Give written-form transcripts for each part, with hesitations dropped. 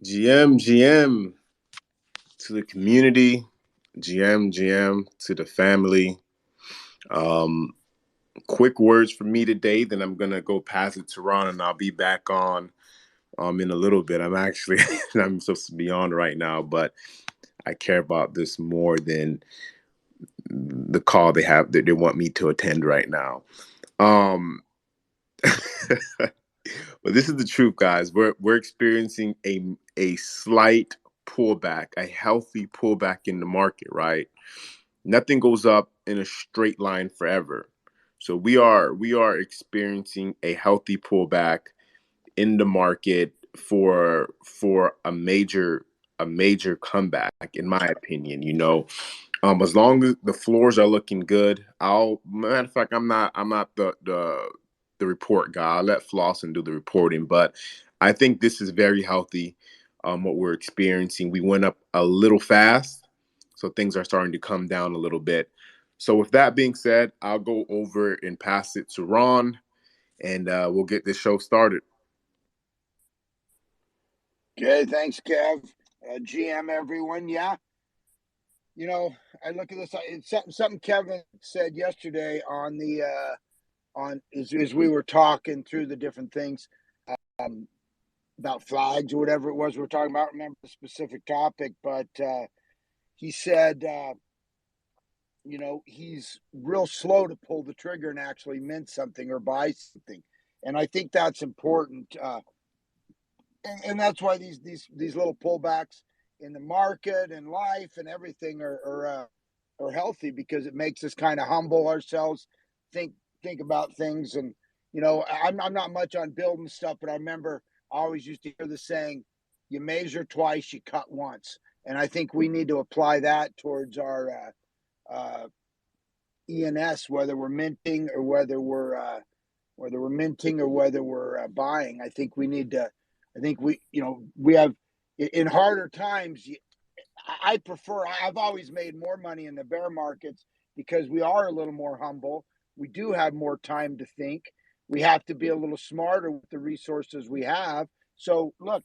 GM to the community, GM to the family. Quick words for me today, then I'm gonna go pass it to Ron, and I'll be back on in a little bit. I'm actually I'm supposed to be on right now, but I care about this more than the call they have that they want me to attend right now. But this is the truth, guys. We're experiencing a slight pullback, a healthy pullback in the market, right? Nothing goes up in a straight line forever. So we are experiencing a healthy pullback in the market for a major comeback, in my opinion. As long as the floors are looking good, matter of fact, I'm not the report guy. I'll let Flossin do the reporting, but I think this is very healthy. What we're experiencing, we went up a little fast, so things are starting to come down a little bit. So with that being said, I'll go over and pass it to Ron, and we'll get this show started. Okay, thanks, Kev. GM, everyone. Yeah, I look at this. It's something Kevin said yesterday on the as we were talking through the different things about flags or whatever it was we were talking about. I remember the specific topic, but he said, he's real slow to pull the trigger and actually mint something or buy something, and I think that's important. And that's why these little pullbacks in the market and life and everything are healthy, because it makes us kind of humble ourselves, think about things. And I'm not much on building stuff, but I remember I always used to hear the saying, "You measure twice, you cut once," and I think we need to apply that towards our ENS, whether we're minting or whether we're buying. I think we need to. I think we have, in harder times, I've always made more money in the bear markets because we are a little more humble. We do have more time to think. We have to be a little smarter with the resources we have. So look,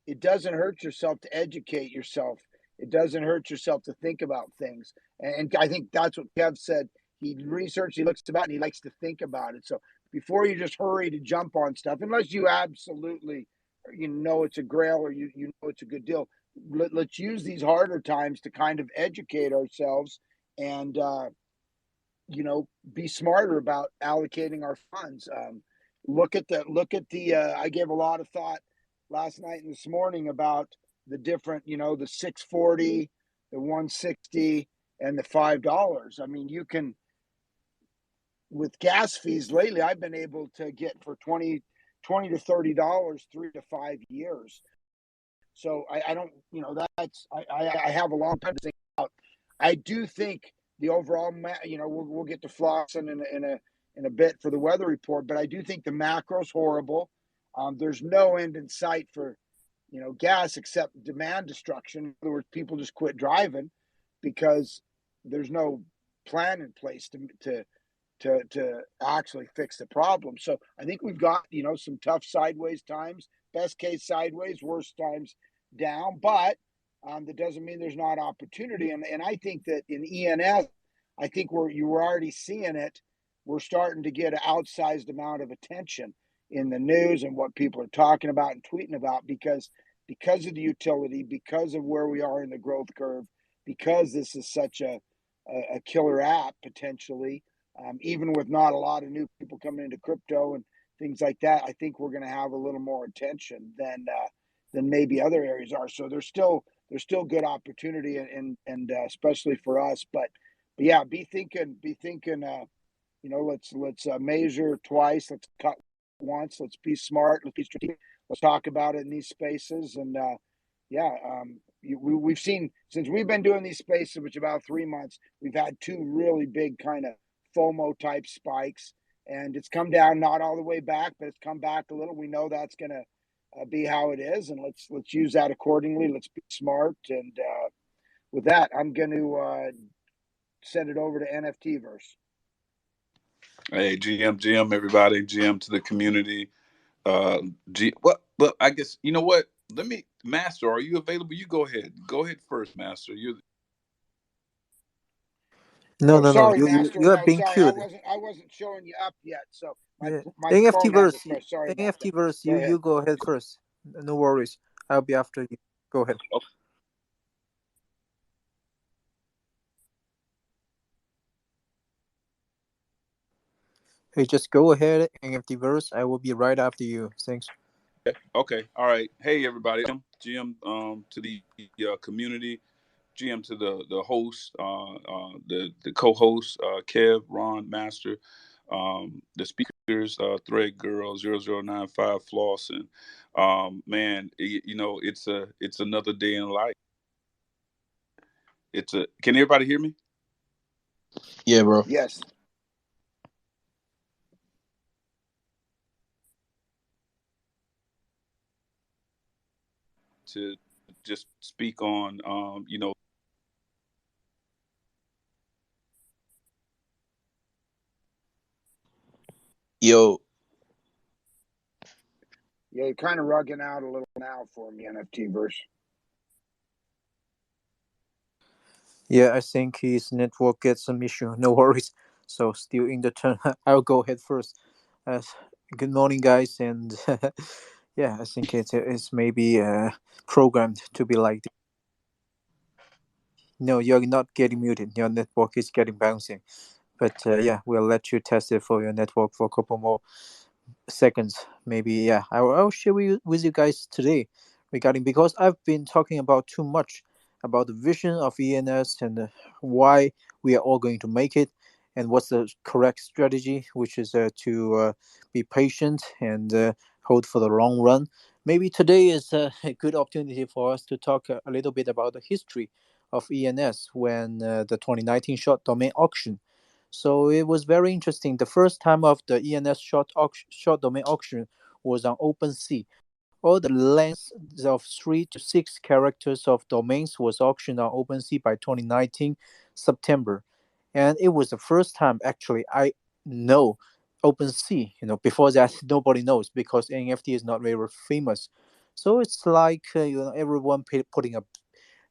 it doesn't hurt yourself to educate yourself. It doesn't hurt yourself to think about things. And I think that's what Kev said. He researched, he looks about, and he likes to think about it. So before you just hurry to jump on stuff, unless you absolutely it's a grail or it's a good deal, let's use these harder times to kind of educate ourselves and be smarter about allocating our funds. Look at the I gave a lot of thought last night and this morning about the different, the 640, the 160, and the $5. I mean, you can, with gas fees lately, I've been able to get for $20 to $30 3 to 5 years. So I don't, I have a long time to think about. I do think the overall, we'll get to Flossin in a bit for the weather report, but I do think the macro's horrible. There's no end in sight for, gas except demand destruction. In other words, people just quit driving because there's no plan in place to actually fix the problem. So I think we've got, some tough sideways times, best case sideways, worst times down, but that doesn't mean there's not opportunity. And I think that in ENS, I think you were already seeing it. We're starting to get an outsized amount of attention in the news and what people are talking about and tweeting about because of the utility, because of where we are in the growth curve, because this is such a killer app potentially. Even with not a lot of new people coming into crypto and things like that, I think we're going to have a little more attention than maybe other areas are. So there's still good opportunity, and especially for us. But yeah, be thinking. Let's measure twice. Let's cut once. Let's be smart. Let's be strategic. Let's talk about it in these spaces. And we've seen, since we've been doing these spaces, which about 3 months, we've had two really big kind of FOMO type spikes, and it's come down, not all the way back, but it's come back a little. We know that's going to be how it is, and let's use that accordingly. Let's be smart. And with that, I'm going to send it over to NFTverse. Hey, GM, everybody, GM to the community. Well, I guess, you know what? Let me Master, are you available? You go ahead. Go ahead first, Master. You. Oh, No. sorry, Master. You are No, being sorry, queued. I wasn't showing you up yet. So Yeah. my NFT phone had verse. refreshed. Sorry about that. NFT verse. Go ahead. You go ahead first. No worries. I'll be after you. Go ahead. Hey, just go ahead. NFT verse. I will be right after you. Thanks. Okay. All right. Hey, everybody. GM to the community, GM to the host, the co-host, Kev, Ron, Master, the speakers, ThreadGirl.eth, flossin. Man, it's another day in life. Can everybody hear me? Yeah, bro. Yes. To just speak on, Yo, Yeah, you're kind of rugging out a little now for me, NFT verse. Yeah, I think his network gets some issue. No worries. So still in the turn. I'll go ahead first. Uh, Good morning, guys, and yeah, I think it's maybe programmed to be like this. No, you're not getting muted. Your network is getting bouncing. But yeah, we'll let you test it for your network for a couple more seconds. Maybe, yeah. I'll share with you guys today regarding because I've been talking about too much about the vision of ENS and why we are all going to make it and what's the correct strategy, which is to be patient and hold for the long run. Maybe today is a good opportunity for us to talk a little bit about the history of ENS when the 2019 short domain auction. So it was very interesting. The first time of the ENS short domain auction was on OpenSea. All the lengths of 3 to 6 characters of domains was auctioned on OpenSea by 2019 September, and it was the first time actually I know OpenSea. Before that nobody knows because NFT is not very famous. So it's like everyone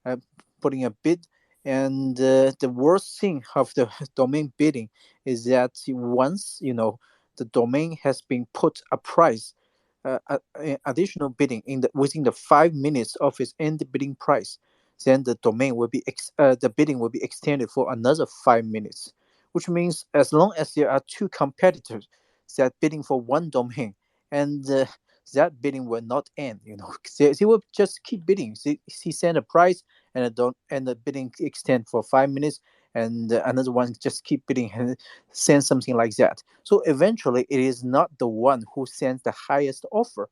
uh, putting a bid. And the worst thing of the domain bidding is that once the domain has been put a price, additional bidding within the 5 minutes of its end bidding price, then the bidding will be extended for another 5 minutes, which means as long as there are two competitors that bidding for one domain, and that bidding will not end. They will just keep bidding. He sent a price, and the bidding extend for 5 minutes, and another one just keep bidding and send something like that. So eventually, it is not the one who sends the highest offer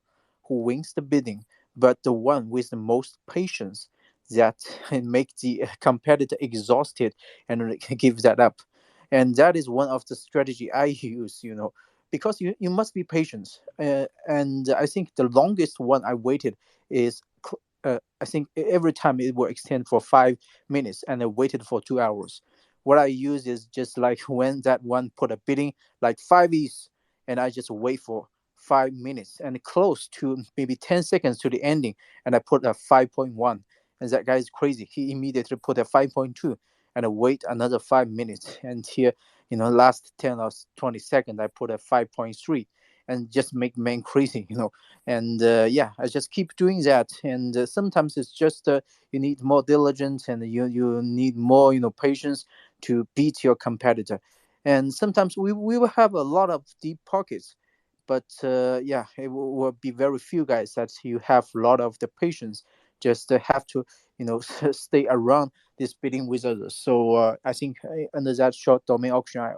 who wins the bidding, but the one with the most patience that make the competitor exhausted and give that up. And that is one of the strategy I use. Because you must be patient. And I think the longest one I waited is I think every time it will extend for 5 minutes, and I waited for 2 hours. What I use is just like when that one put a bidding like 5 E's, and I just wait for 5 minutes and close to maybe 10 seconds to the ending, and I put a 5.1. And that guy is crazy. He immediately put a 5.2, and I wait another 5 minutes. And here, last 10 or 20 seconds, I put a 5.3, and just make man crazy. And yeah, I just keep doing that. And sometimes it's just you need more diligence, and you need more patience to beat your competitor. And sometimes we will have a lot of deep pockets, but yeah, it will be very few guys that you have a lot of the patience. Just have to stay around this bidding with others. So I think under that short domain auction, I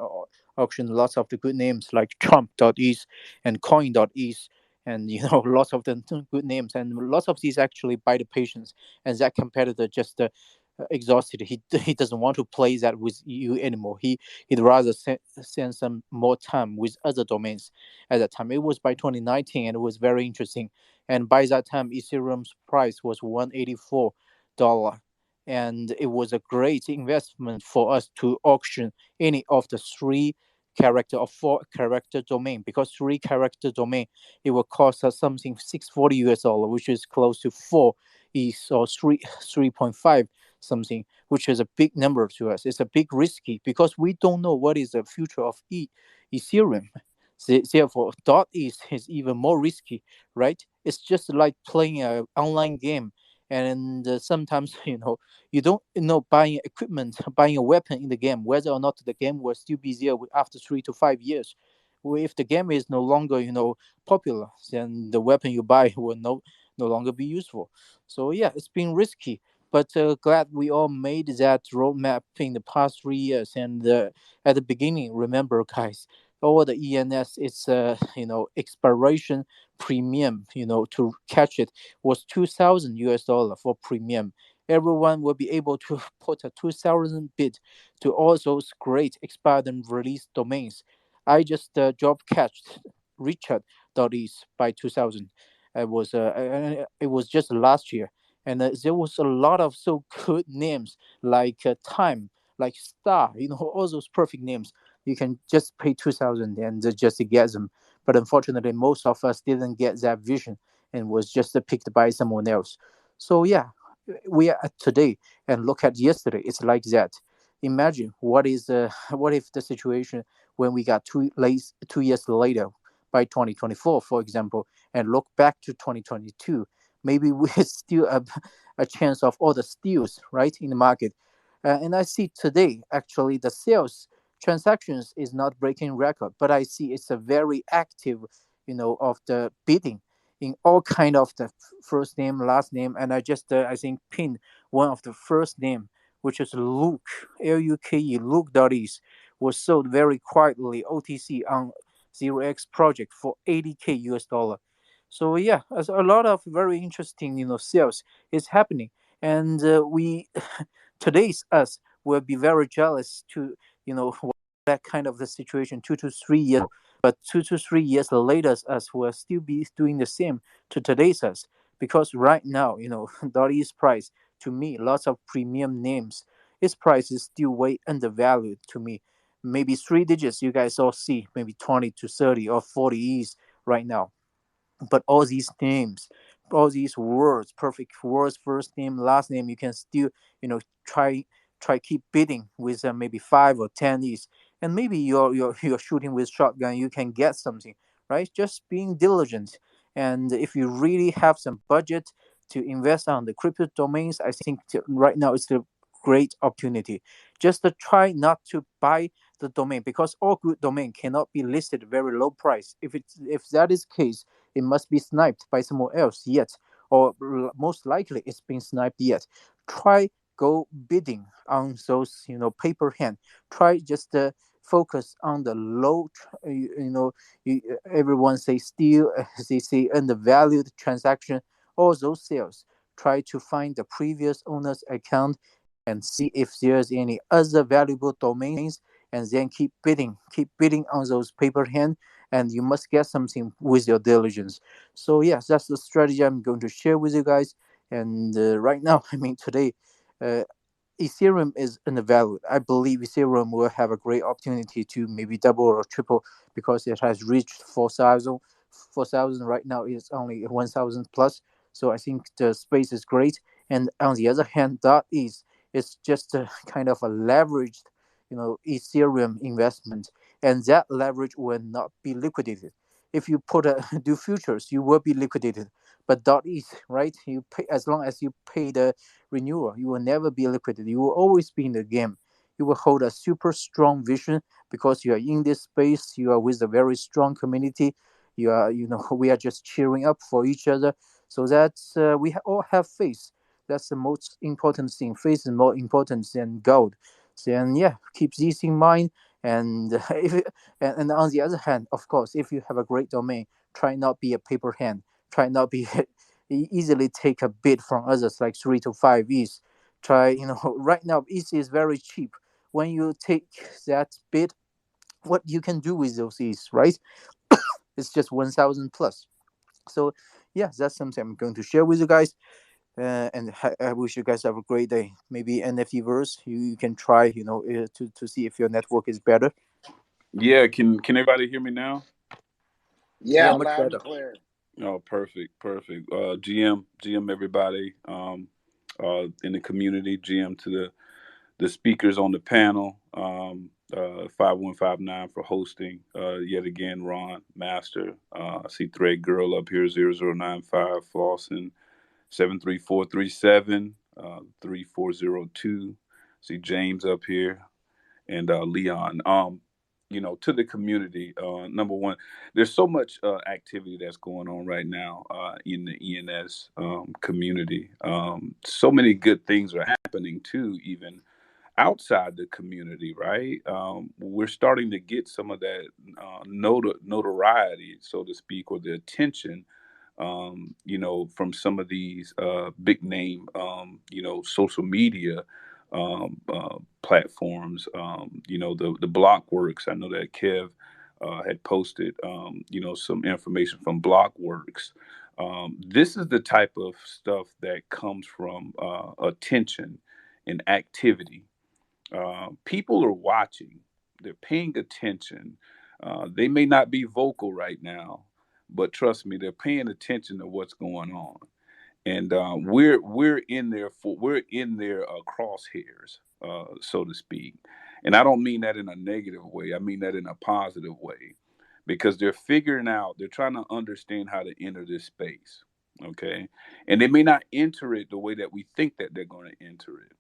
auction lots of the good names like Trump.eth and coin.eth, and lots of the good names, and lots of these actually buy the patience, and that competitor just exhausted. He doesn't want to play that with you anymore. He'd rather spend some more time with other domains. At that time, it was by 2019, and it was very interesting. And by that time, Ethereum's price was $184, and it was a great investment for us to auction any of the three character or 4-character domain, because 3-character domain, it will cost us something $640, which is close to 4 ETH or 3.5 something, which is a big number to us. It's a big risky because we don't know what is the future of Ethereum. Therefore, .eth is even more risky, right? It's just like playing an online game, and sometimes you don't buying equipment, buying a weapon in the game, whether or not the game will still be there after 3 to 5 years. Well, if the game is no longer popular, then the weapon you buy will no longer be useful. So yeah, it's been risky, but glad we all made that roadmap in the past 3 years. And at the beginning, remember, guys, all the ENS, it's expiration premium, to catch it was $2,000 for premium. Everyone will be able to put a 2,000 bid to all those great expired and released domains. I just job catched Richard.eth by 2,000. It was just last year, and there was a lot of so good names like Time, like Star, all those perfect names. You can just pay 2,000 and just get them. But unfortunately, most of us didn't get that vision and was just picked by someone else. So yeah, we are at today and look at yesterday. It's like that. Imagine what if the situation when we got 2 years later by 2024, for example, and look back to 2022, maybe we still a chance of all the steals right in the market. And I see today actually the sales transactions is not breaking record, but I see it's a very active, of the bidding in all kind of the first name, last name, and I just I think pinned one of the first name, which is Luke, Luke, Luke.eth, was sold very quietly OTC on 0x project for 80K US dollar. So yeah, as a lot of very interesting sales is happening, and we today's us will be very jealous to that kind of the situation 2 to 3 years, but 2 to 3 years later us will still be doing the same to today's us, because right now Dollars price, to me, lots of premium names, its price is still way undervalued to me. Maybe 3 digits you guys all see, maybe 20 to 30 or 40 is right now. But all these names, all these words, perfect words, first name, last name, you can still try keep bidding with maybe 5 or 10 is, and maybe you're shooting with shotgun, you can get something, right? Just being diligent, and if you really have some budget to invest on the crypto domains, I think right now it's a great opportunity. Just to try not to buy the domain, because all good domain cannot be listed very low price. If that is case, it must be sniped by someone else yet, or most likely it's been sniped yet. Try go bidding on those paper hand. Try just focus on the low everyone say still they say undervalued transaction, all those sales. Try to find the previous owner's account and see if there's any other valuable domains, and then keep bidding on those paper hand, and you must get something with your diligence. So yes, that's the strategy I'm going to share with you guys. And right now, I mean today, uh, Ethereum is undervalued. I believe Ethereum will have a great opportunity to maybe double or triple, because it has reached 4,000. 4,000 right now is only 1,000 plus. So I think the space is great. And on the other hand, that is just a kind of a leveraged, Ethereum investment, and that leverage will not be liquidated. If you put do futures, you will be liquidated. But .eth, right? You pay as long as you pay the renewal. You will never be liquidated. You will always be in the game. You will hold a super strong vision because you are in this space. You are with a very strong community. We are just cheering up for each other. So that we all have faith. That's the most important thing. Faith is more important than gold. Then yeah, keep this in mind. And and on the other hand, of course, if you have a great domain, try not be a paper hand. Try not be easily take a bid from others like 3 to 5 ETH. Try, right now ETH is very cheap. When you take that bid, what you can do with those ETH, right? It's just 1,000 plus. So yeah, that's something I'm going to share with you guys. And I wish you guys have a great day. Maybe NFTverse, you can try, to see if your network is better. Yeah, can everybody hear me now? Yeah, Yeah, much loud and better. clear. Oh, perfect. GM, everybody, in the community, GM to the speakers on the panel, 5159 for hosting, yet again, Ron, Master, I see Thread Girl up here, 0095, Flossin, 73437, 3402, see James up here, and Leon. To the community. Number one, there's so much activity that's going on right now in the ENS community. So many good things are happening too, even outside the community, right? We're starting to get some of that notoriety, so to speak, or the attention, from some of these big name, social media platforms. The Blockworks. I know that Kev had posted, some information from Blockworks. This is the type of stuff that comes from attention and activity. People are watching, they're paying attention. They may not be vocal right now, but trust me, they're paying attention to what's going on. And we're in their crosshairs, so to speak. And I don't mean that in a negative way. I mean that in a positive way, because they're trying to understand how to enter this space. Okay, and they may not enter it the way that we think that they're going to enter it.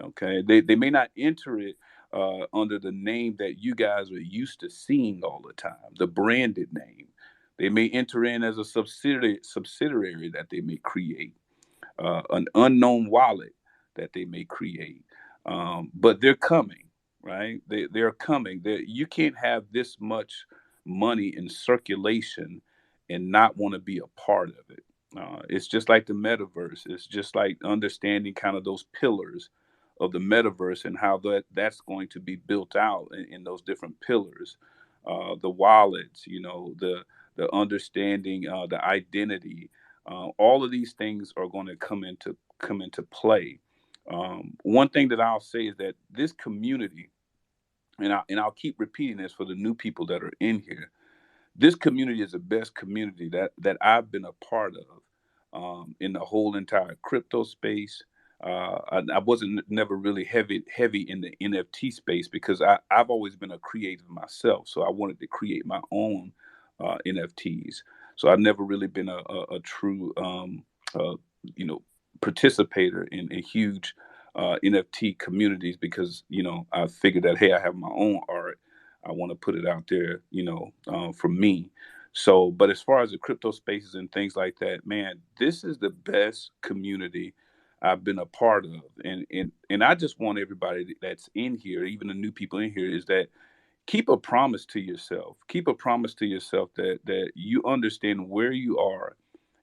Okay, they may not enter it under the name that you guys are used to seeing all the time, the branded name. They may enter in as a subsidiary that they may create, an unknown wallet that they may create. But they're coming, right? They're coming. You can't have this much money in circulation and not want to be a part of it. It's just like the metaverse. It's just like understanding kind of those pillars of the metaverse and how that's going to be built out in those different pillars. The wallets, the understanding, the identity, all of these things are going to come into play. One thing that I'll say is that this community, and I'll keep repeating this for the new people that are in here. This community is the best community that I've been a part of, in the whole entire crypto space. I wasn't never really heavy in the NFT space because I've always been a creative myself. So I wanted to create my own NFTs. So I've never really been a true, uh, you know, participator in a huge NFT communities because I figured that, hey, I have my own art. I want to put it out there, for me. So, but as far as the crypto spaces and things like that, man, this is the best community I've been a part of. And I just want everybody that's in here, even the new people in here, is that keep a promise to yourself. Keep a promise to yourself that you understand where you are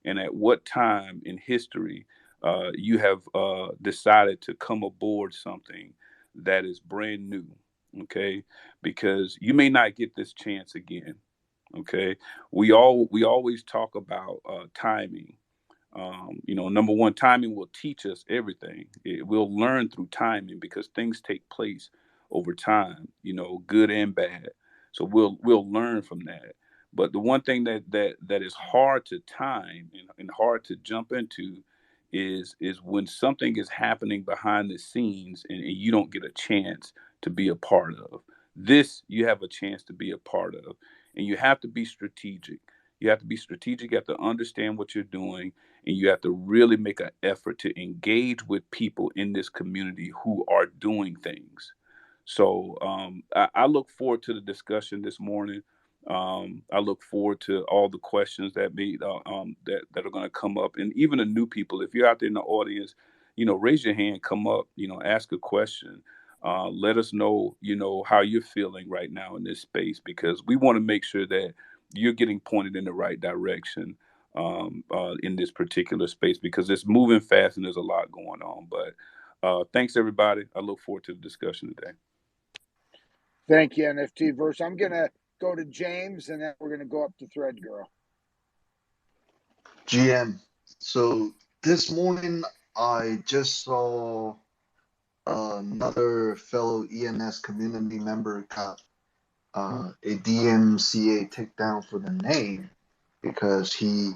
and at what time in history you have decided to come aboard something that is brand new. Okay, because you may not get this chance again. Okay, we always talk about timing. Number one, timing will teach us everything. We'll learn through timing because things take place over time, good and bad. So we'll learn from that. But the one thing that is hard to time and hard to jump into is when something is happening behind the scenes and you don't get a chance to be a part of. This you have a chance to be a part of. And you have to be strategic. You have to be strategic, you have to understand what you're doing, and you have to really make an effort to engage with people in this community who are doing things. So I look forward to the discussion this morning. I look forward to all the questions that are going to come up, and even the new people. If you're out there in the audience, raise your hand, come up, ask a question. Let us know, how you're feeling right now in this space because we want to make sure that you're getting pointed in the right direction in this particular space because it's moving fast and there's a lot going on. But thanks, everybody. I look forward to the discussion today. Thank you, NFT Verse. I'm going to go to James, and then we're going to go up to Thread Girl. GM. So this morning I just saw another fellow ENS community member got a DMCA takedown for the name because he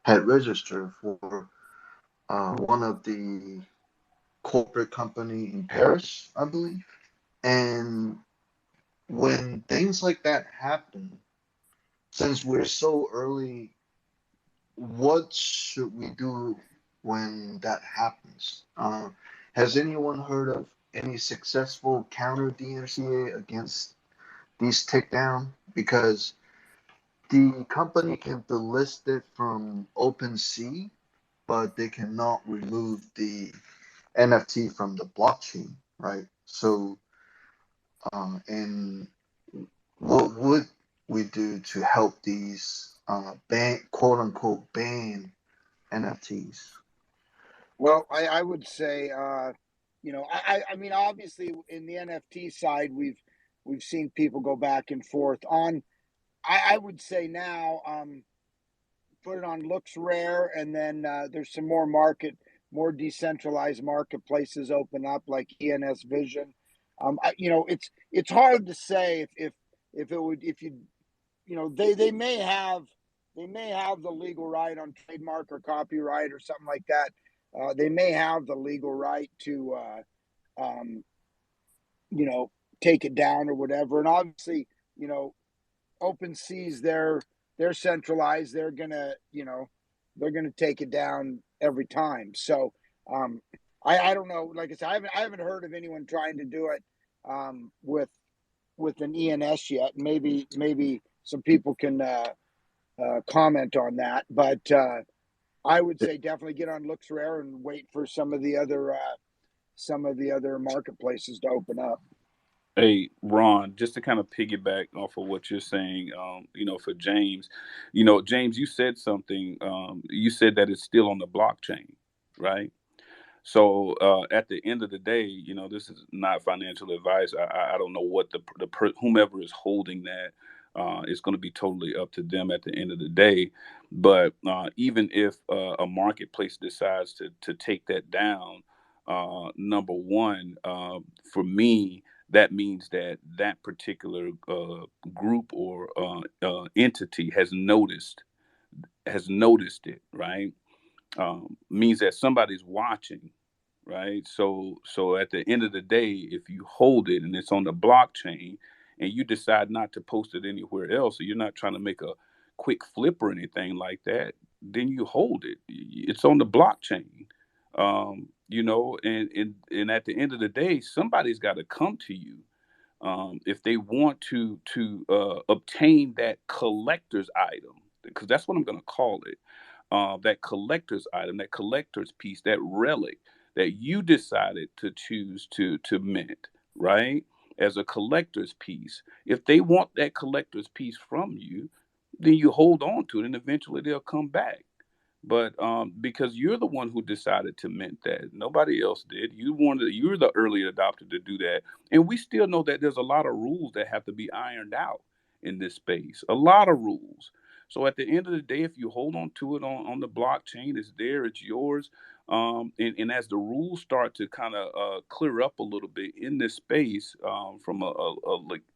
had registered for one of the corporate company in Paris, I believe. And when things like that happen, since we're so early, what should we do when that happens? Has anyone heard of any successful counter DMCA against these takedown? Because the company can delist it from OpenSea, but they cannot remove the NFT from the blockchain, right? So, and what would we do to help these quote unquote ban NFTs? Well, I would say, I mean, obviously in the NFT side, we've seen people go back and forth on. I would say now, put it on Looks Rare, and then there's some more decentralized marketplaces open up like ENS Vision. It's hard to say if it would if they may have the legal right on trademark or copyright or something like that. They may have the legal right to um, take it down or whatever. And obviously, OpenSea's they're centralized. They're gonna take it down every time. So I don't know. Like I said, I haven't heard of anyone trying to do it with an ENS yet. Maybe some people can comment on that. But I would say definitely get on Looks Rare and wait for some of the other marketplaces to open up. Hey, Ron, just to kind of piggyback off of what you're saying, for James, James, you said something. You said that it's still on the blockchain, right? So at the end of the day, this is not financial advice. I don't know what whomever is holding that is going to be totally up to them at the end of the day. But even if a marketplace decides to take that down, number one, for me, that means that particular group or entity has noticed it, right? Means that somebody's watching, right? So at the end of the day, if you hold it and it's on the blockchain and you decide not to post it anywhere else, so you're not trying to make a quick flip or anything like that, then you hold it. It's on the blockchain. And at the end of the day, somebody's got to come to you if they want to obtain that collector's item, because that's what I'm going to call it. That collector's item, that collector's piece, that relic that you decided to choose to mint, right? As a collector's piece. If they want that collector's piece from you, then you hold on to it and eventually they'll come back. But because you're the one who decided to mint that, nobody else did. You're the early adopter to do that, and we still know that there's a lot of rules that have to be ironed out in this space. A lot of rules. So at the end of the day, if you hold on to it on the blockchain, it's there, it's yours. And as the rules start to kind of clear up a little bit in this space from a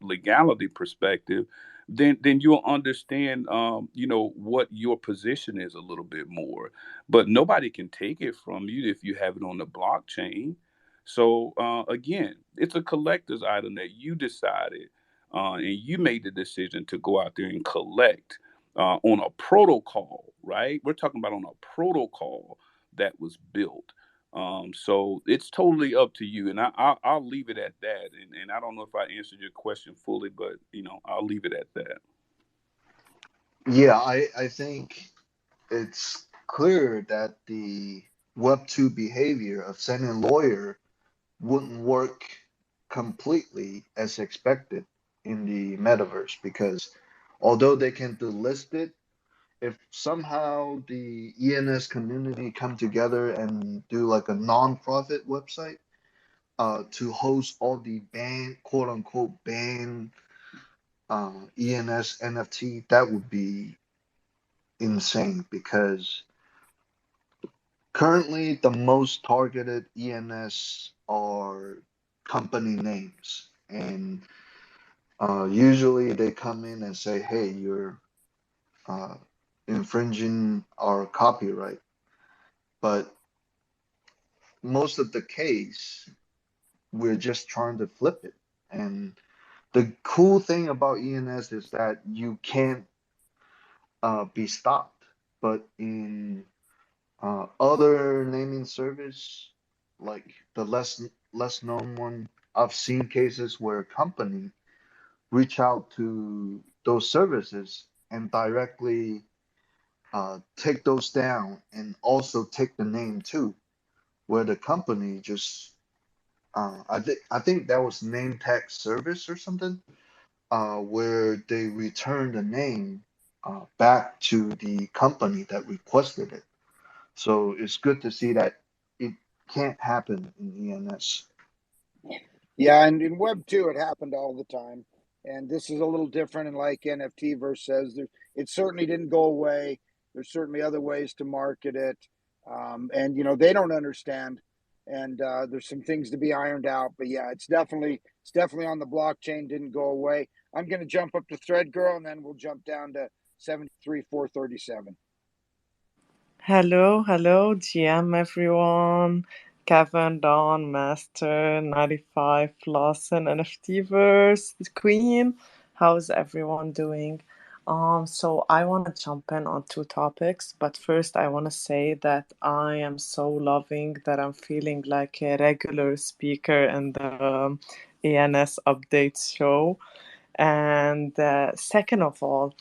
legality perspective, then you'll understand what your position is a little bit more. But nobody can take it from you if you have it on the blockchain. So again, it's a collector's item that you decided and you made the decision to go out there and collect on a protocol, right? We're talking about on a protocol that was built. So it's totally up to you, and I'll leave it at that. And I don't know if I answered your question fully, but I'll leave it at that. Yeah, I think it's clear that the Web2 behavior of sending lawyer wouldn't work completely as expected in the metaverse, because although they can delist it, if somehow the ENS community come together and do like a non-profit website to host all the quote unquote ban ENS NFT, that would be insane, because currently the most targeted ENS are company names, and Usually they come in and say, hey, you're uh, infringing our copyright. But most of the case, we're just trying to flip it. And the cool thing about ENS is that you can't be stopped. But in other naming service, like the less known one, I've seen cases where a company reach out to those services and directly take those down and also take the name too, where the company just I think that was name tag service or something, where they return the name back to the company that requested it. So it's good to see that it can't happen in ENS. Yeah, and in Web 2, it happened all the time. And this is a little different. And like NFTverse says, it certainly didn't go away. There's certainly other ways to market it. And, they don't understand. And there's some things to be ironed out. But yeah, it's definitely on the blockchain, didn't go away. I'm going to jump up to ThreadGirl, and then we'll jump down to 73,437. Hello, GM everyone. Kevin, Don, Master, 95, Flossin, NFTverse, Queen. How's everyone doing? So I want to jump in on two topics, but first I want to say that I am so loving that I'm feeling like a regular speaker in the ENS Updates show. And second of all,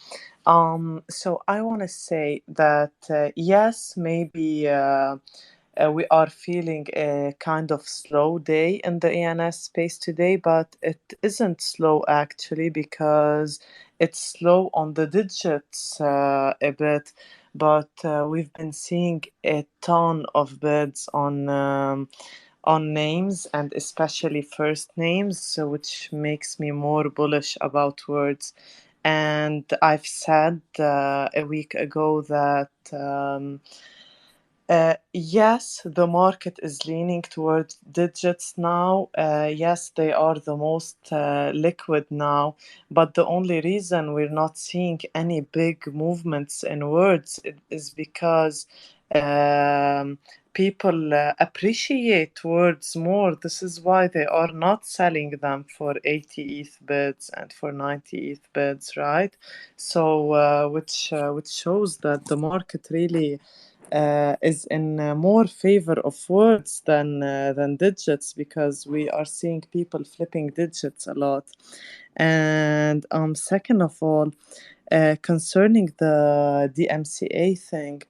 so I want to say that yes, maybe we are feeling a kind of slow day in the ENS space today, but it isn't slow actually because it's slow on the digits a bit. But we've been seeing a ton of bids on names and especially first names, so which makes me more bullish about words. And I've said a week ago that yes, the market is leaning towards digits now. Yes, they are the most liquid now, but the only reason we're not seeing any big movements in words is because people appreciate words more. This is why they are not selling them for 80 ETH bids and for 90 ETH bids, right? So, which shows that the market really is in more favor of words than digits, because we are seeing people flipping digits a lot. And second of all, concerning the DMCA thing,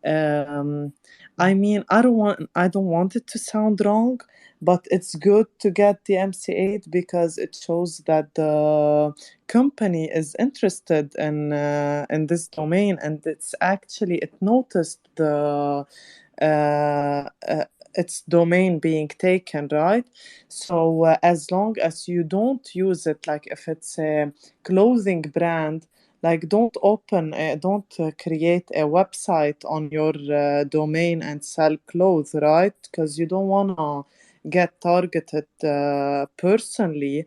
um, I mean, I don't want it to sound wrong, but it's good to get the MC8 because it shows that the company is interested in this domain, and it noticed the its domain being taken, right? So as long as you don't use it, like if it's a clothing brand, like don't create a website on your domain and sell clothes, right? Because you don't want to get targeted personally.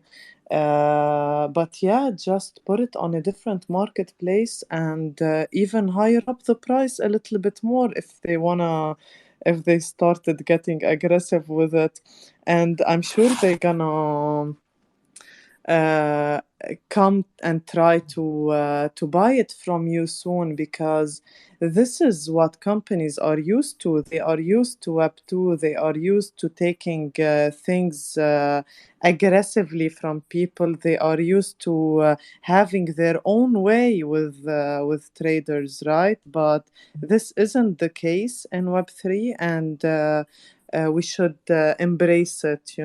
But yeah, just put it on a different marketplace and even higher up the price a little bit more if they started getting aggressive with it. And I'm sure they're gonna uh, come and try to buy it from you soon, because this is what companies are used to. They are used to Web 2. They are used to taking things aggressively from people. They are used to having their own way with traders, right? But this isn't the case in Web 3, and we should embrace it.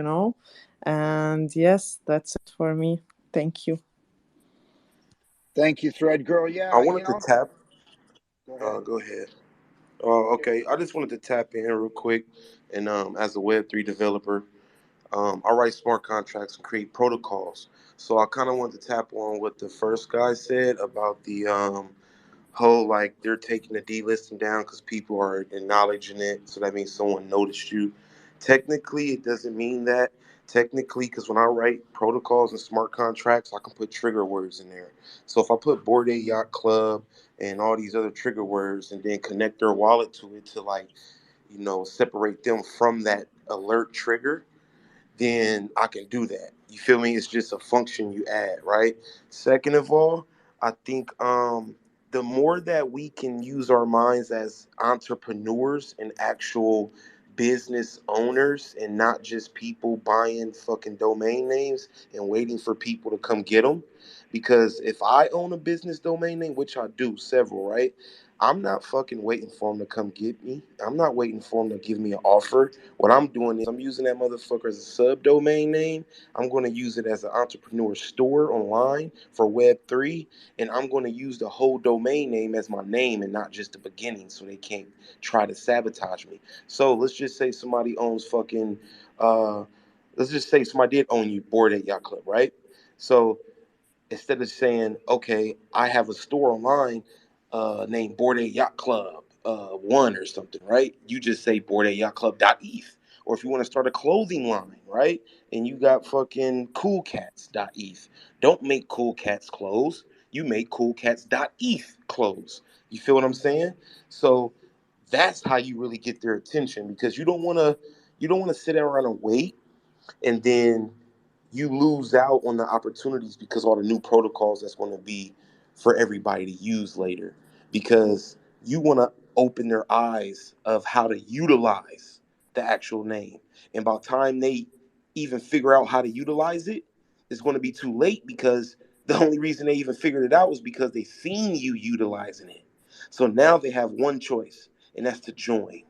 And yes, that's it for me. Thank you. Thank you, ThreadGirl. I Yeah, wanted to tap. go ahead. Go ahead. Okay, I just wanted to tap in real quick. And as a Web3 developer, I write smart contracts and create protocols. So I kind of wanted to tap on what the first guy said about the whole, like, they're taking the delisting down because people are acknowledging it. So that means someone noticed you. Technically, it doesn't mean that. technically, because when I write protocols and smart contracts, I can put trigger words in there. So if I put Bored Ape Yacht Club and all these other trigger words and then connect their wallet to it to like, separate them from that alert trigger, then I can do that. You feel me? It's just a function you add, right? Second of all, I think the more that we can use our minds as entrepreneurs and actual business owners and not just people buying fucking domain names and waiting for people to come get them. Because if I own a business domain name, which I do several, right? I'm not fucking waiting for them to come get me. I'm not waiting for them to give me an offer. What I'm doing is I'm using that motherfucker as a subdomain name. I'm going to use it as an entrepreneur store online for Web3. And I'm going to use the whole domain name as my name and not just the beginning so they can't try to sabotage me. So let's just say somebody owns fucking, let's just say somebody did own you, Bored Ape Yacht Club, right? So instead of saying, okay, I have a store online named Bored Ape Yacht Club 1 or something, right? You just say Bored Ape Yacht Club.eth. Or if you want to start a clothing line, right? And you got fucking coolcats.eth. Don't make cool cats clothes. You make coolcats.eth clothes. You feel what I'm saying? So that's how you really get their attention, because you don't want to sit around and wait and then you lose out on the opportunities because all the new protocols that's going to be for everybody to use later, because you want to open their eyes of how to utilize the actual name, and by the time they even figure out how to utilize it, it's going to be too late, because the only reason they even figured it out was because they seen you utilizing it. So now they have one choice, and that's to join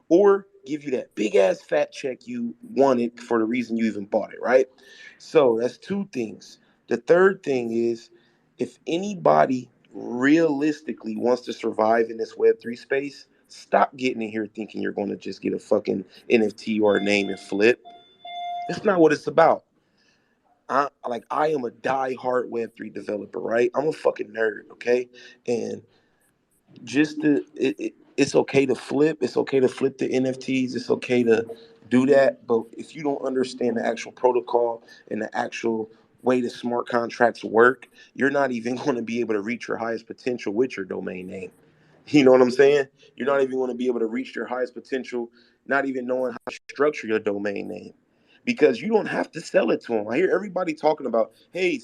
or give you that big ass fat check you wanted for the reason you even bought it, right? So that's two things. The third thing is, if anybody realistically wants to survive in this Web3 space, stop getting in here thinking you're going to just get a fucking NFT or a name and flip. That's not what it's about. I am a die-hard Web3 developer, right? I'm a fucking nerd, okay? And it's okay to flip. It's okay to flip the NFTs. It's okay to do that. But if you don't understand the actual protocol and the actual way the smart contracts work, you're not even going to be able to reach your highest potential with your domain name. You know what I'm saying? You're not even going to be able to reach your highest potential, not even knowing how to structure your domain name. Because you don't have to sell it to them. I hear everybody talking about, hey,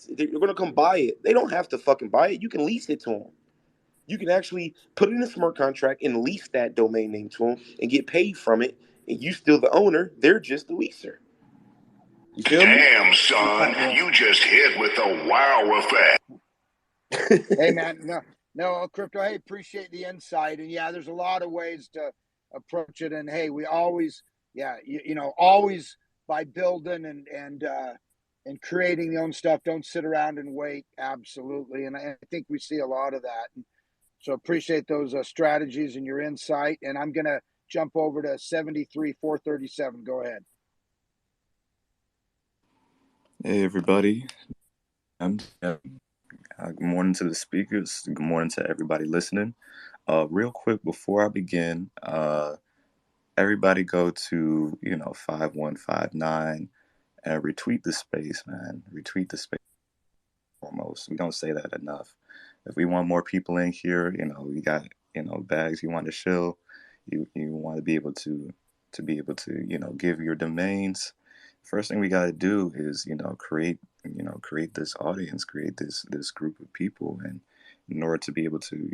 they're going to come buy it. They don't have to fucking buy it. You can lease it to them. You can actually put it in a smart contract and lease that domain name to them and get paid from it. And you still the owner. They're just the leaser. You feel me? Damn, son, Yeah. you just hit with the wow effect. Hey, man, no, crypto. Hey, appreciate the insight. And yeah, there's a lot of ways to approach it. And hey, we always, yeah, always by building and creating your own stuff. Don't sit around and wait. Absolutely. And I think we see a lot of that. And so appreciate those strategies and your insight. And I'm gonna jump over to 73,437. Go ahead. Hey everybody, good morning to the speakers. Good morning to everybody listening. Real quick before I begin, everybody go to 5159 and retweet the space, man. Retweet the space foremost. We don't say that enough. If we want more people in here, we got bags you want to show, you want to be able to give your domains. First thing we got to do is create this audience, create this group of people, and in order to be able to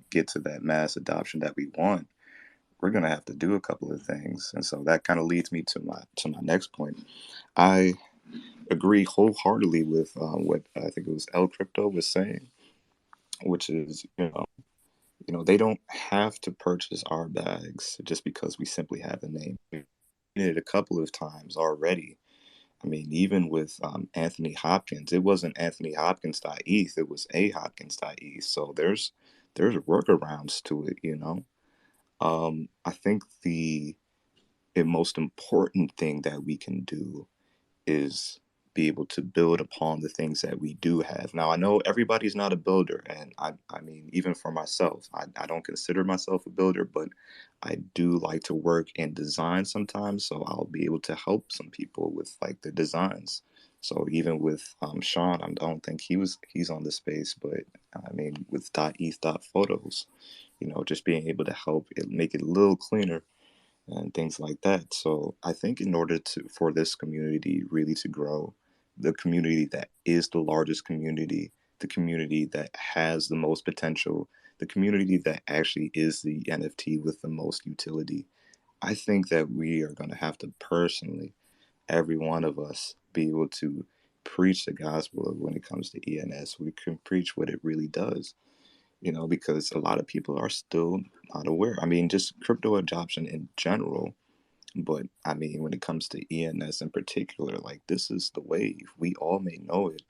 get to that mass adoption that we want, we're gonna have to do a couple of things. And so that kind of leads me to my next point. I agree wholeheartedly with what I think it was El Crypto was saying, which is they don't have to purchase our bags just because we simply have the name. We've seen it a couple of times already. I mean, even with Anthony Hopkins, it wasn't Anthony Hopkins.eth, it was a Hopkins.eth. So there's workarounds to it. I think the most important thing that we can do is be able to build upon the things that we do have. Now, I know everybody's not a builder, and I mean, even for myself, I don't consider myself a builder, but I do like to work in design sometimes, so I'll be able to help some people with like the designs. So even with Sean, I don't think he's on the space, but I mean with .eth .photos, just being able to help it make it a little cleaner and things like that. So I think in order for this community really to grow, the community that is the largest community, the community that has the most potential, the community that actually is the NFT with the most utility, I think that we are going to have to personally, every one of us, be able to preach the gospel when it comes to ENS. We can preach what it really does, because a lot of people are still not aware. I mean, just crypto adoption in general, but I mean, when it comes to ENS in particular, like this is the wave. We all may know it.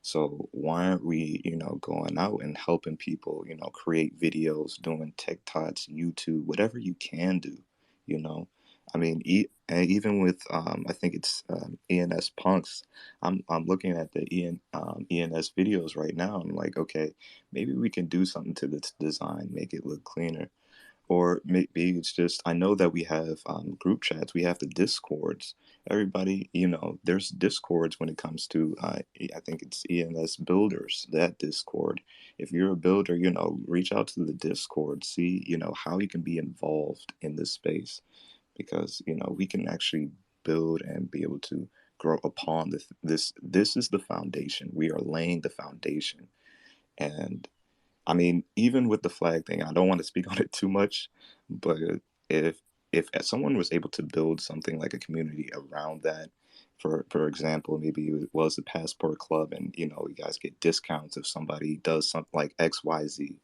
So why aren't we, going out and helping people, create videos, doing TikToks, YouTube, whatever you can do, you know? I mean, and even with, I think it's ENS Punks. I'm looking at the ENS videos right now. I'm like, okay, maybe we can do something to this design, make it look cleaner. Or maybe it's just, I know that we have group chats, we have the discords. Everybody, there's discords when it comes to, I think it's ENS builders, that discord. If you're a builder, reach out to the discord, see, how you can be involved in this space. Because, we can actually build and be able to grow upon this is the foundation. We are laying the foundation. And I mean, even with the flag thing, I don't want to speak on it too much, but if if someone was able to build something like a community around that, for example, maybe it was the Passport Club, and you guys get discounts if somebody does something like XYZ.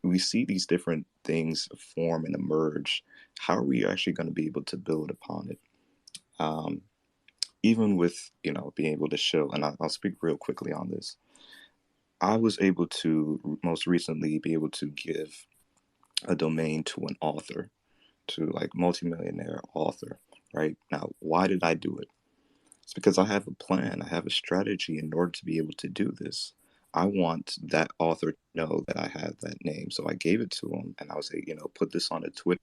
We see these different things form and emerge. How are we actually going to be able to build upon it? Um, Even with being able to show, and I'll speak real quickly on this. I was able to most recently be able to give a domain to an author, to like multimillionaire author, right? Now, why did I do it? It's because I have a plan, I have a strategy in order to be able to do this. I want that author to know that I have that name. So I gave it to him and I was like, put this on a Twitter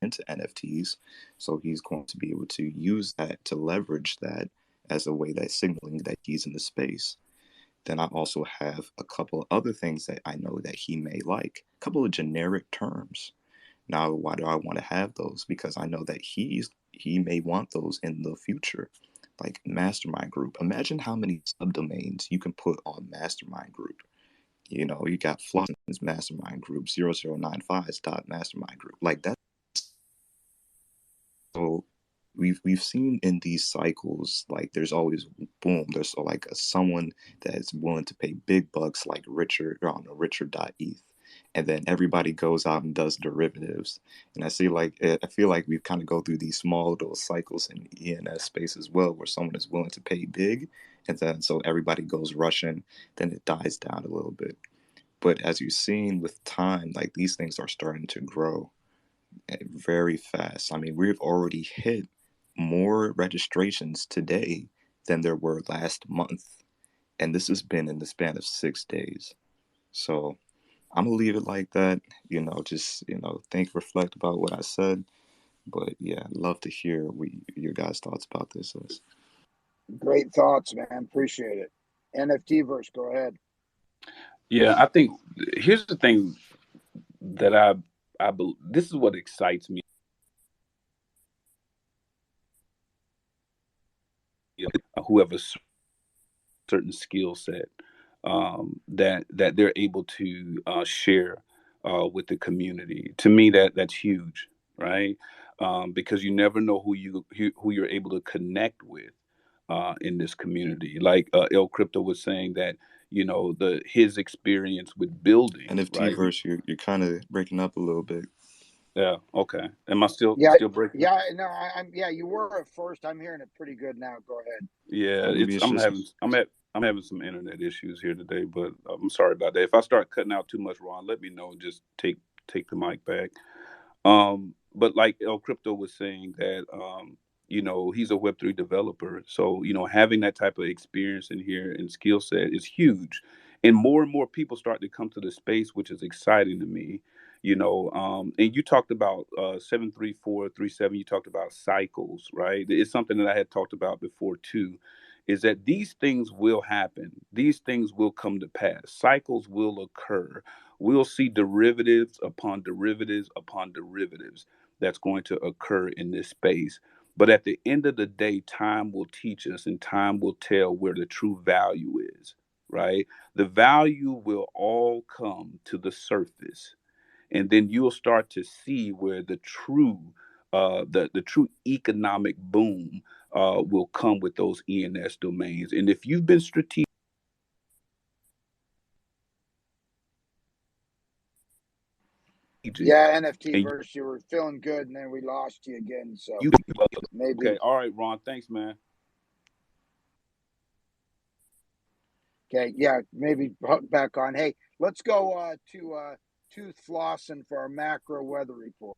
into NFTs. So he's going to be able to use that to leverage that as a way that's signaling that he's in the space. Then I also have a couple of other things that I know that he may like, a couple of generic terms. Now, why do I want to have those? Because I know that he may want those in the future, like mastermind group. Imagine how many subdomains you can put on mastermind group. You got Flossin's mastermind group, 0095's dot mastermind group. Like that. So we've seen in these cycles, like there's always boom, there's like someone that's willing to pay big bucks like Richard, or I don't know, Richard.eth. And then everybody goes out and does derivatives. And I feel like we've kind of go through these small little cycles in ENS space as well, where someone is willing to pay big, and then so everybody goes rushing, then it dies down a little bit. But as you've seen with time, like these things are starting to grow very fast. I mean, we've already hit more registrations today than there were last month. And this has been in the span of 6 days. So I'm going to leave it like that. Just, think, reflect about what I said. But yeah, I'd love to hear your guys' thoughts about this. Great thoughts, man. Appreciate it. NFT verse, go ahead. Yeah, I think here's the thing that I believe. This is what excites me. Who have a certain skill set that they're able to share with the community. To me, that's huge, right? Because you never know who you're able to connect with in this community. Like El Crypto was saying that his experience with building, NFT right? verse, you're kind of breaking up a little bit. Yeah. Okay. Am I still breaking? Yeah. No, I'm. Yeah, you were at first. I'm hearing it pretty good now. Go ahead. Yeah, Maybe it's just I'm having some internet issues here today, but I'm sorry about that. If I start cutting out too much, Ron, let me know and just take the mic back. But like El Crypto was saying that You know, he's a Web3 developer. So, you know, having that type of experience in here and skill set is huge. And more people start to come to the space, which is exciting to me. You know, and you talked about 73437, you talked about cycles, right? It's something that I had talked about before too, is that these things will happen. These things will come to pass. Cycles will occur. We'll see derivatives upon derivatives upon derivatives that's going to occur in this space. But at the end of the day, time will teach us and time will tell where the true value is, right? The value will all come to the surface. And then you'll start to see where the true economic boom will come with those ENS domains. And if you've been strategic, Yeah, NFT and verse, you were feeling good, and then we lost you again. So you maybe. okay, all right, Ron, thanks, man. Okay, yeah, maybe hook back on. Hey, let's go to Tooth Flossin for our macro weather report.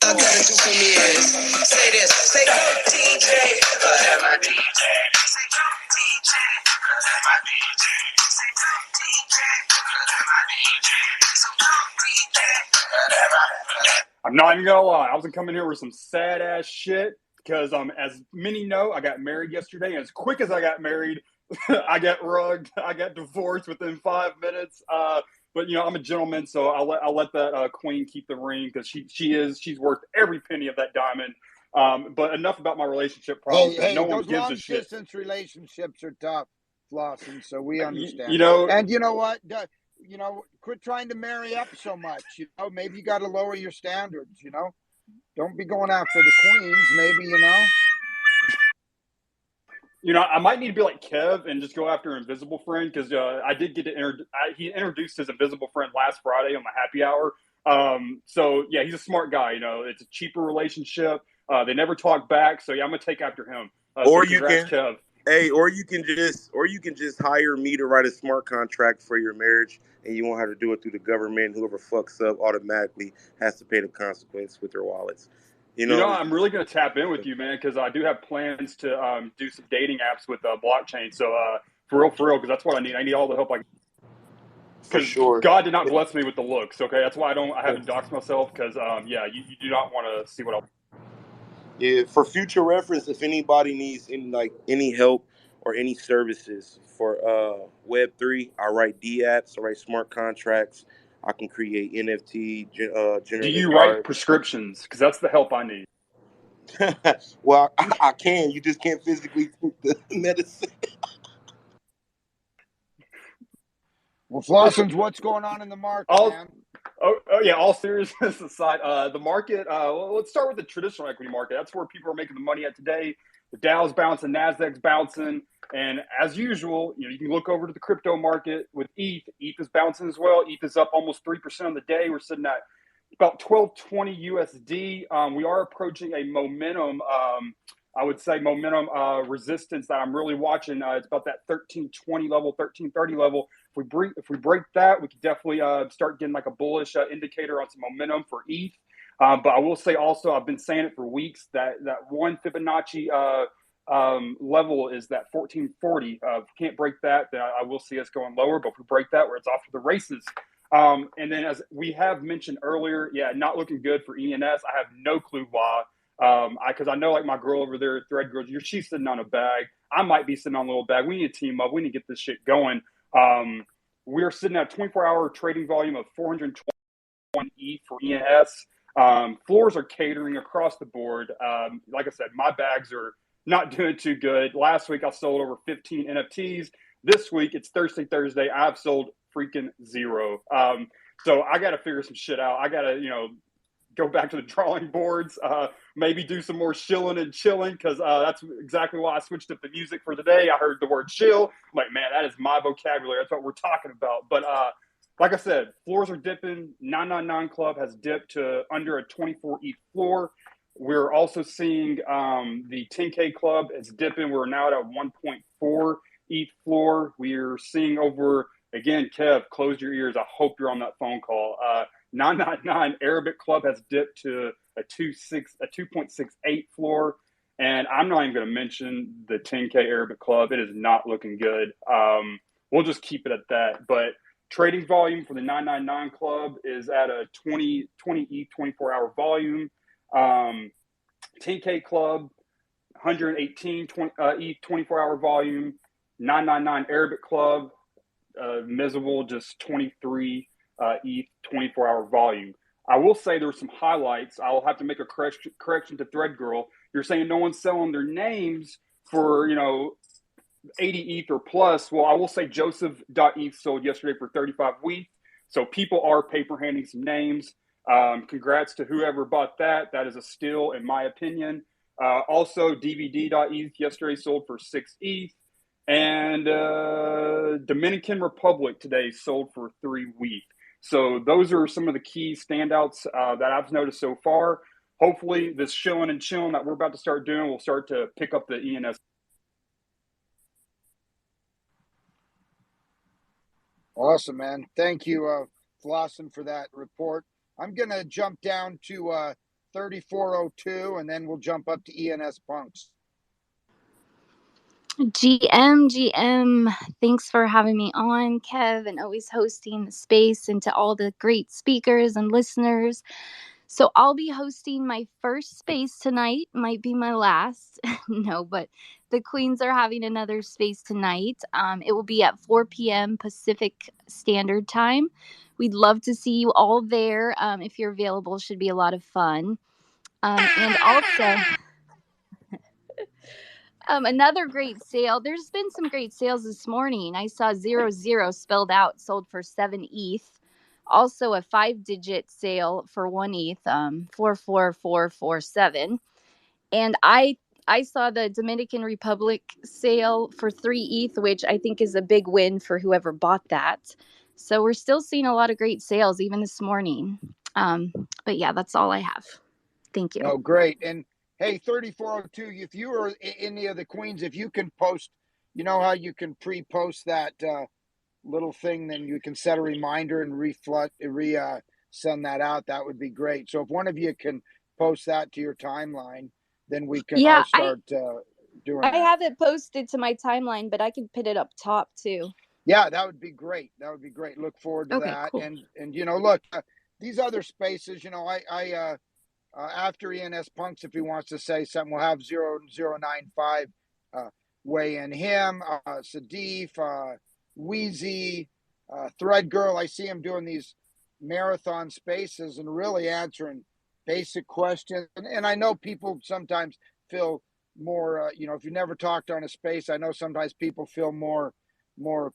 All I gotta do for me is say this, say go DJ, am I DJ? Say go DJ, am I DJ? Say go DJ, am I DJ? So go DJ, am I? I'm not even gonna lie, I was gonna come in here with some sad ass shit because as many know, I got married yesterday, and as quick as I got married, I got rugged, I got divorced within 5 minutes. But you know, I'm a gentleman, so I'll let that queen keep the ring because she's worth every penny of that diamond. But enough about my relationship problems because no one Those gives long a shit. distance relationships are tough, Flossin. So we understand. You know, and you know what? You know, quit trying to marry up so much. You know, maybe you got to lower your standards. You know, don't be going after the queens. Maybe you know, I might need to be like Kev and just go after Invisible Friend because I did get to he introduced his Invisible Friend last Friday on my happy hour. So yeah, he's a smart guy. You know, it's a cheaper relationship. They never talk back, so yeah, I'm gonna take after him. Or so congrats, Kev. or you can just hire me to write a smart contract for your marriage, and you won't have to do it through the government. Whoever fucks up automatically has to pay the consequence with their wallets. You know, I'm really going to tap in with you, man, because I do have plans to do some dating apps with blockchain. So for real, because that's what I need. I need all the help I can. For sure. God did not bless me with the looks. Okay, that's why I haven't doxed myself because yeah, you do not want to see what I'll. Yeah, for future reference, if anybody needs any help or any services for Web3, I write D apps, I write smart contracts, I can create NFT Do generative you write art. prescriptions? Because that's the help I need. Well, I can. You just can't physically take the medicine. Well, Flossin's what's going on in the market, man? Oh yeah, all seriousness aside, the market, well, let's start with the traditional equity market. That's where people are making the money at today. The Dow's bouncing, Nasdaq's bouncing, and as usual, you know, you can look over to the crypto market with ETH. ETH is bouncing as well. ETH is up almost 3% on the day. We're sitting at about 1220 USD. We are approaching a momentum. I would say momentum resistance that I'm really watching. It's about that 1320 level, 1330 level. If we break that, we could definitely start getting like a bullish indicator on some momentum for ETH. But I will say also, I've been saying it for weeks that one Fibonacci level is that 1440. If we can't break that, then I will see us going lower. But if we break that, where it's off to the races. And then, as we have mentioned earlier, yeah, not looking good for ENS. I have no clue why. Because I know, like my girl over there, ThreadGirl, she's sitting on a bag. I might be sitting on a little bag. We need to team up. We need to get this shit going. We're sitting at a 24-hour trading volume of 421 ETH for ENS. Floors are catering across the board. Like I said, my bags are not doing too good. Last week, I sold over 15 NFTs. This week, it's Thursday. I've sold freaking zero. So I got to figure some shit out. I got to, go back to the drawing boards, maybe do some more shilling and chilling, because that's exactly why I switched up the music for today. I heard the word chill. I'm like, man, that is my vocabulary. That's what we're talking about. But like I said, floors are dipping. 999 Club has dipped to under a 24 ETH floor. We're also seeing the 10K Club is dipping. We're now at a 1.4 ETH floor. We're seeing over, again, Kev, close your ears. I hope you're on that phone call. 999 Arabic Club has dipped to a 2.68 floor. And I'm not even going to mention the 10K Arabic Club. It is not looking good. We'll just keep it at that. But trading volume for the 999 Club is at a 20 ETH 24-hour volume. 10K Club, 118 ETH 24-hour volume. 999 Arabic Club, miserable, just 23 ETH 24-hour volume. I will say there's some highlights. I'll have to make a correction to ThreadGirl. You're saying no one's selling their names for 80 ETH or plus. Well, I will say Joseph.eth sold yesterday for 35 ETH. So people are paper handing some names. Congrats to whoever bought that. That is a steal, in my opinion. Also, DVD.eth yesterday sold for 6 ETH. And Dominican Republic today sold for 3 ETH. So those are some of the key standouts that I've noticed so far. Hopefully, this shilling and chilling that we're about to start doing will start to pick up the ENS. Awesome, man. Thank you, Flossin, for that report. I'm going to jump down to 3402, and then we'll jump up to ENSpunks. GM, thanks for having me on, Kev, and always hosting the space, and to all the great speakers and listeners. So I'll be hosting my first space tonight, might be my last. No, but the Queens are having another space tonight. It will be at 4 p.m. Pacific Standard Time. We'd love to see you all there. If you're available, should be a lot of fun. And also... another great sale. There's been some great sales this morning. I saw 00 spelled out sold for 7 ETH. Also a 5-digit sale for 1 ETH, 44447. And I saw the Dominican Republic sale for 3 ETH, which I think is a big win for whoever bought that. So we're still seeing a lot of great sales even this morning. But yeah, that's all I have. Thank you. Oh, great. And hey, 3402, if you are any of the Queens, if you can post, you know how you can pre-post that little thing, then you can set a reminder and send that out. That would be great. So if one of you can post that to your timeline, then we can all start doing that. I have it posted to my timeline, but I can put it up top too. Yeah, that would be great. That would be great. Look forward to that. Cool. And look, these other spaces, I after ENSpunks, if he wants to say something, we'll have 0095 weigh in him, Sadaf, Wheezy, ThreadGirl. I see him doing these marathon spaces and really answering basic questions. And I know people sometimes feel more, if you never talked on a space, I know sometimes people feel more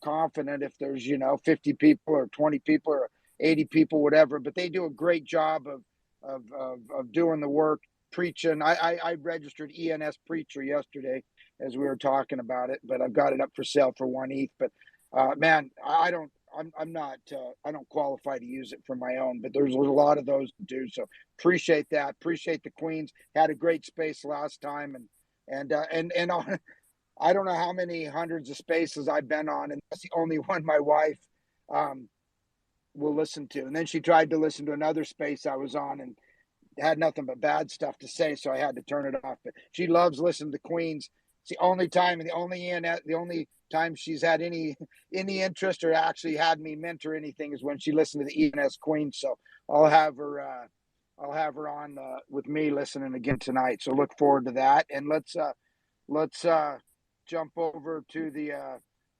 confident if there's, 50 people or 20 people or 80 people, whatever, but they do a great job of doing the work, preaching. I registered ENS Preacher yesterday as we were talking about it, but I've got it up for sale for 1 ETH. But man, I don't qualify to use it for my own, but there's a lot of those to do. So appreciate that. Appreciate the Queens. Had a great space last time, and I don't know how many hundreds of spaces I've been on, and that's the only one my wife will listen to. And then she tried to listen to another space I was on and had nothing but bad stuff to say, so I had to turn it off. But she loves listening to Queens. It's the only time, and the only time she's had any interest or actually had me mentor anything is when she listened to the ENS Queens. So I'll have her on with me listening again tonight. So look forward to that. And let's jump over to the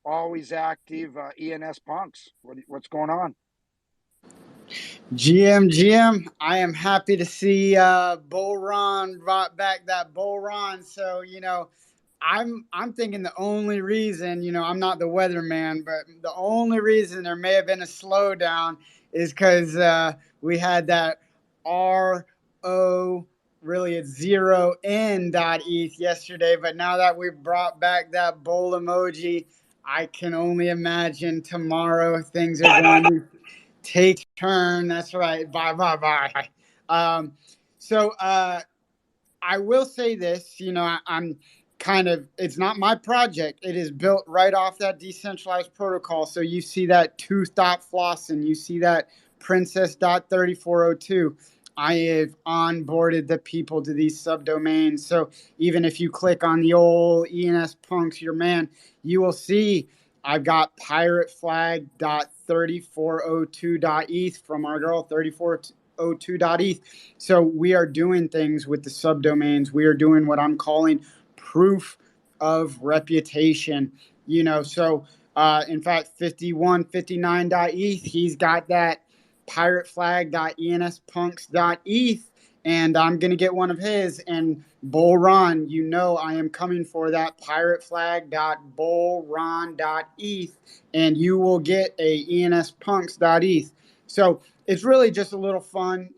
always active ENSpunks. What's going on? GM, I am happy to see Bull Ron brought back that Bull Ron. So, I'm thinking the only reason, I'm not the weatherman, but the only reason there may have been a slowdown is because we had that really it's 0n.eth yesterday. But now that we've brought back that bull emoji, I can only imagine tomorrow things are going to take a turn. That's right. Bye. So I will say this, I'm kind of, it's not my project. It is built right off that decentralized protocol. So you see that two-stop floss, and you see that princess.3402. I have onboarded the people to these subdomains. So even if you click on the old ENSpunks, your man, you will see I've got pirateflag.3402.eth from our girl 3402.eth. So we are doing things with the subdomains. We are doing what I'm calling proof of reputation. So in fact, 5159.eth, he's got that pirateflag.enspunks.eth, and I'm going to get one of his. And Bull Ron, I am coming for that pirateflag.bullron.eth, and you will get a enspunks.eth. So it's really just a little fun.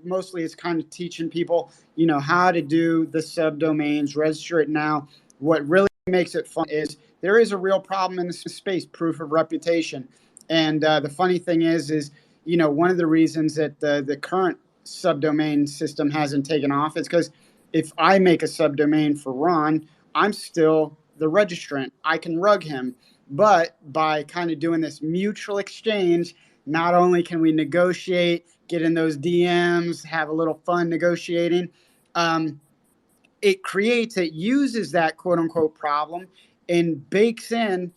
Mostly it's kind of teaching people, how to do the subdomains, register it now. What really makes it fun is there is a real problem in the space, proof of reputation. And the funny thing is, one of the reasons that the current subdomain system hasn't taken off is because if I make a subdomain for Ron, I'm still the registrant. I can rug him. But by kind of doing this mutual exchange, not only can we negotiate, get in those DMs, have a little fun negotiating, it uses that quote unquote problem and bakes in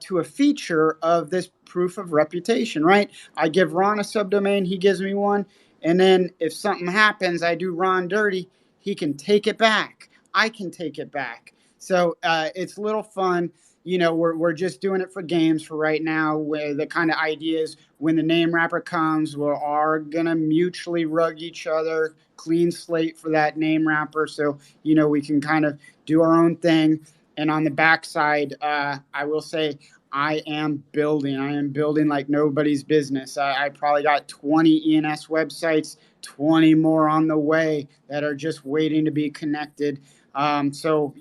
to a feature of this proof of reputation, right? I give Ron a subdomain, he gives me one. And then if something happens, I do Ron dirty, he can take it back. I can take it back. So it's a little fun. We're just doing it for games for right now, where the kind of idea is when the name wrapper comes, we are going to mutually rug each other, clean slate for that name wrapper. So, we can kind of do our own thing. And on the backside, I will say I am building like nobody's business. I probably got 20 ENS websites, 20 more on the way that are just waiting to be connected. Not to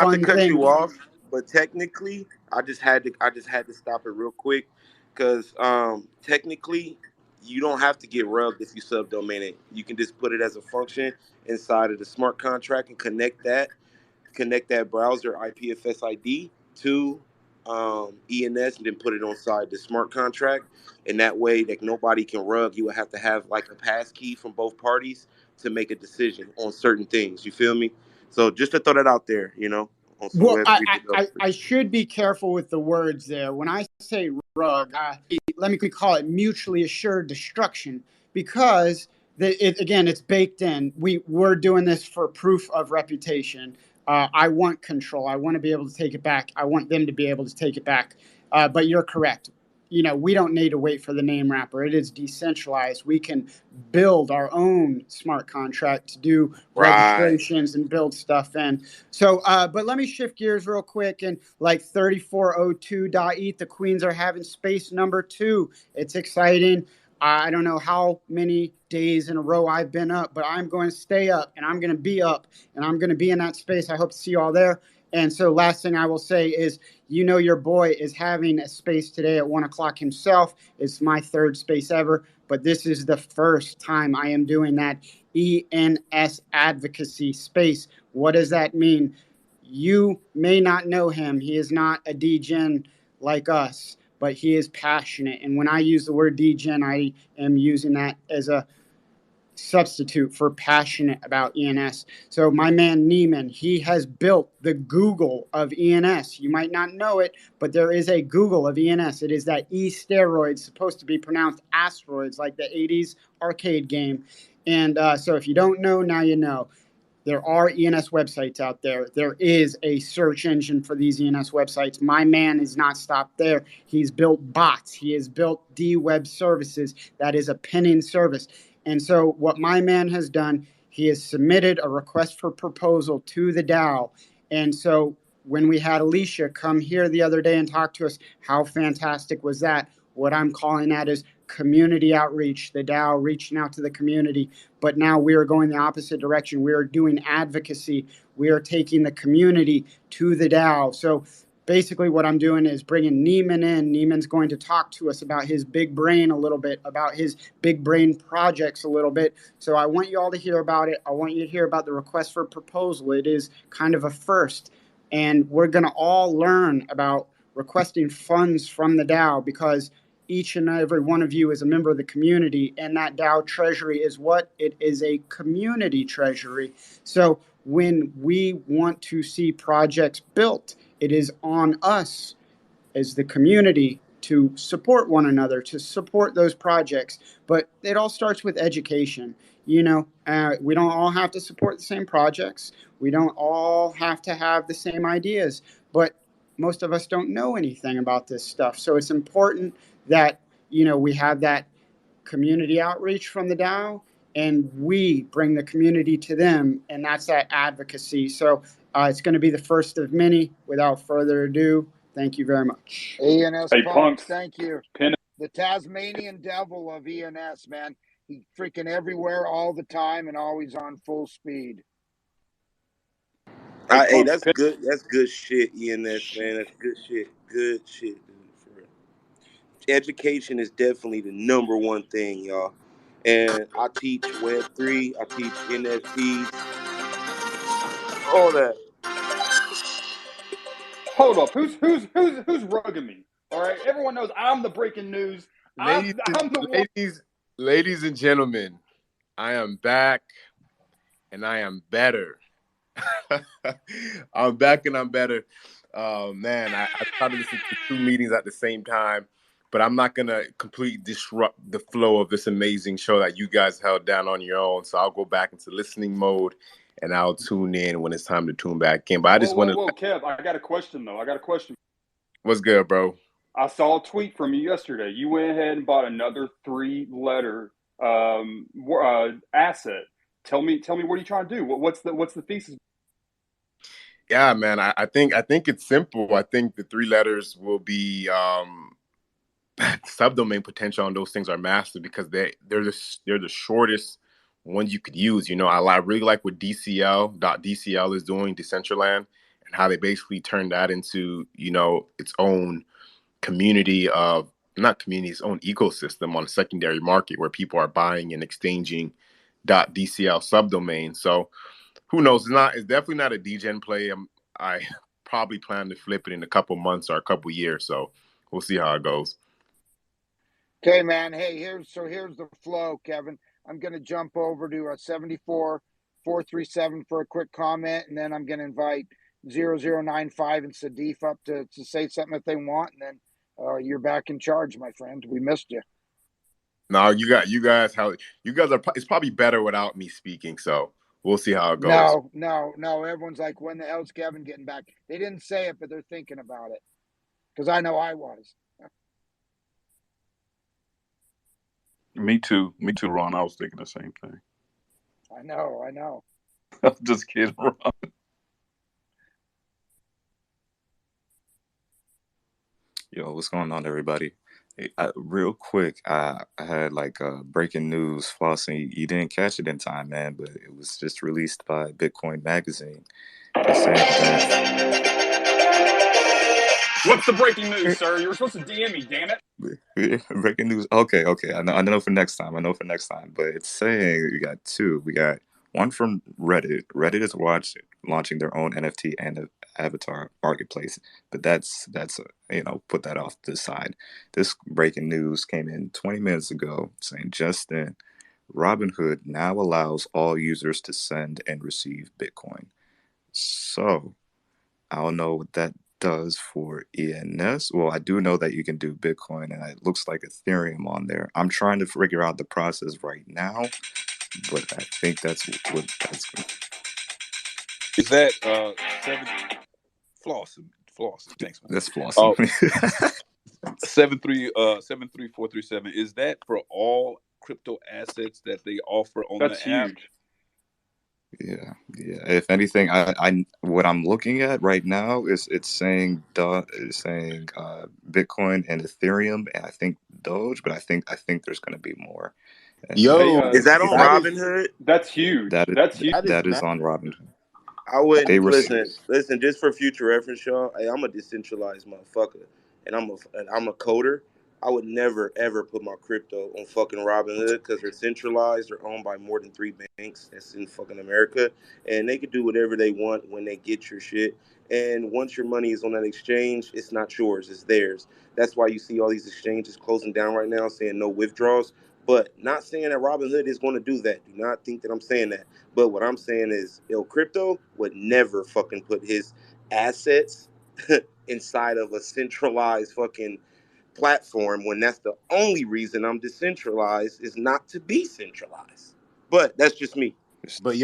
Fun cut you thing. off, but technically, I just had to stop it real quick because technically, you don't have to get rubbed if you subdomain it. You can just put it as a function inside of the smart contract and connect that browser IPFS ID to ENS, and then put it on side the smart contract. And that way, like, nobody can rug. You would have to have like a pass key from both parties to make a decision on certain things. You feel me? So just to throw that out there, on some Well, Web3 I developers. should be careful with the words there. When I say rug, let me call it mutually assured destruction, because again, it's baked in. We're doing this for proof of reputation. I want control. I want to be able to take it back. I want them to be able to take it back. But you're correct. We don't need to wait for the name wrapper. It is decentralized. We can build our own smart contract to do Right. registrations and build stuff in. So, but let me shift gears real quick. And like 3402.eth, the Queens are having space number 2. It's exciting. I don't know how many days in a row I've been up, but I'm going to stay up, and I'm going to be up, and I'm going to be in that space. I hope to see you all there. And so last thing I will say is, your boy is having a space today at 1 o'clock himself. It's my 3rd space ever, but this is the first time I am doing that ENS advocacy space. What does that mean? You may not know him. He is not a degen like us, but he is passionate. And when I use the word degen, I am using that as a substitute for passionate about ENS. So my man Neiman, he has built the Google of ENS. You might not know it, but there is a Google of ENS. It is that E steroid, supposed to be pronounced asteroids, like the 80s arcade game. And so if you don't know, now you know. There are ENS websites out there. There is a search engine for these ENS websites. My man is not stopped there. He's built bots. He has built D-Web services. That is a pinning service. And so what my man has done, he has submitted a request for proposal to the DAO. And so when we had Alicia come here the other day and talk to us, how fantastic was that? What I'm calling that is community outreach, the DAO reaching out to the community. But now we are going the opposite direction. We are doing advocacy. We are taking the community to the DAO. So basically what I'm doing is bringing Neiman in. Neiman's going to talk to us about his big brain a little bit, about his big brain projects a little bit. So I want you all to hear about it. I want you to hear about the request for proposal. It is kind of a first. And we're going to all learn about requesting funds from the DAO, because each and every one of you is a member of the community, and that DAO treasury is what? It is a community treasury. So when we want to see projects built, it is on us as the community to support one another, to support those projects. But it all starts with education. We don't all have to support the same projects. We don't all have to have the same ideas, but most of us don't know anything about this stuff. So it's important that, we have that community outreach from the DAO, and we bring the community to them, and that's that advocacy. So it's going to be the first of many. Without further ado, thank you very much. ENS Hey, Punks, punks. thank you. Pin The Tasmanian devil of ENS, man. He freaking everywhere all the time and always on full speed. Hey, that's good. That's good shit, ENS, man. That's good shit. Good shit, dude. For real. Education is definitely the number one thing, y'all. And I teach Web3. I teach NFTs. All that. Hold up. Who's rugging me? All right. Everyone knows I'm the breaking news. I'm the one. Ladies and gentlemen, I am back, and I am better. I'm back, and I'm better. Man, I tried to listen to 2 meetings at the same time, but I'm not going to completely disrupt the flow of this amazing show that you guys held down on your own. So I'll go back into listening mode, and I'll tune in when it's time to tune back in. But I just want to... Whoa, Kev, I got a question, though. What's good, bro? I saw a tweet from you yesterday. You went ahead and bought another 3-letter asset. Tell me what are you trying to do? What's the thesis? Yeah, man, I think it's simple. I think the 3 letters will be subdomain potential on those things are massive because they're the shortest ones you could use. I really like what .dcl is doing, Decentraland, and how they basically turned that into its own community of its own ecosystem on a secondary market where people are buying and exchanging .dcl subdomains. So who knows? It's definitely not a degen play. I probably plan to flip it in a couple months or a couple years. So we'll see how it goes. Okay, man. Hey, here's the flow, Kevin. I'm going to jump over to 74437 for a quick comment, and then I'm going to invite 0095 and Sadaf up to say something if they want, and then you're back in charge, my friend. We missed you. No, you guys are. It's probably better without me speaking. So we'll see how it goes. No. Everyone's like, when the hell's Kevin getting back? They didn't say it, but they're thinking about it because I know I was. Me too, Ron. I was thinking the same thing. I know. I'm just kidding, Ron. Yo, what's going on, everybody? Real quick, I had breaking news, Flossin. You didn't catch it in time, man, but it was just released by Bitcoin Magazine. They're saying that... What's the breaking news, sir? You were supposed to DM me, damn it. Breaking news. Okay. I know for next time. But it's saying we got 2. We got one from Reddit. Reddit is launching their own NFT and avatar marketplace, but that's put that off to the side. This breaking news came in 20 minutes ago saying Justin, Robinhood now allows all users to send and receive Bitcoin. So I don't know what that does for ENS. Well, I do know that you can do Bitcoin, and it looks like Ethereum on there. I'm trying to figure out the process right now, but I think that's what that's going to... Is that Flossin? Thanks, man. That's Flossin. 73437. Is that for all crypto assets that they offer on That's the app? huge. Yeah. If anything, I what I'm looking at right now is it's saying Bitcoin and Ethereum, and I think Doge, but I think there's going to be more. And Yo, Is that on Robinhood? That's huge. That's huge. That is on Robinhood. I wouldn't listen. Just for future reference, y'all. Hey, I'm a decentralized motherfucker, and I'm a coder. I would never ever put my crypto on fucking Robinhood because they're centralized. They're owned by more than 3 banks. That's in fucking America, and they can do whatever they want when they get your shit. And once your money is on that exchange, it's not yours, it's theirs. That's why you see all these exchanges closing down right now, saying no withdrawals. But not saying that Robinhood is going to do that. Do not think that I'm saying that. But what I'm saying is, Crypto would never fucking put his assets inside of a centralized fucking platform when that's the only reason I'm decentralized is not to be centralized. But that's just me. But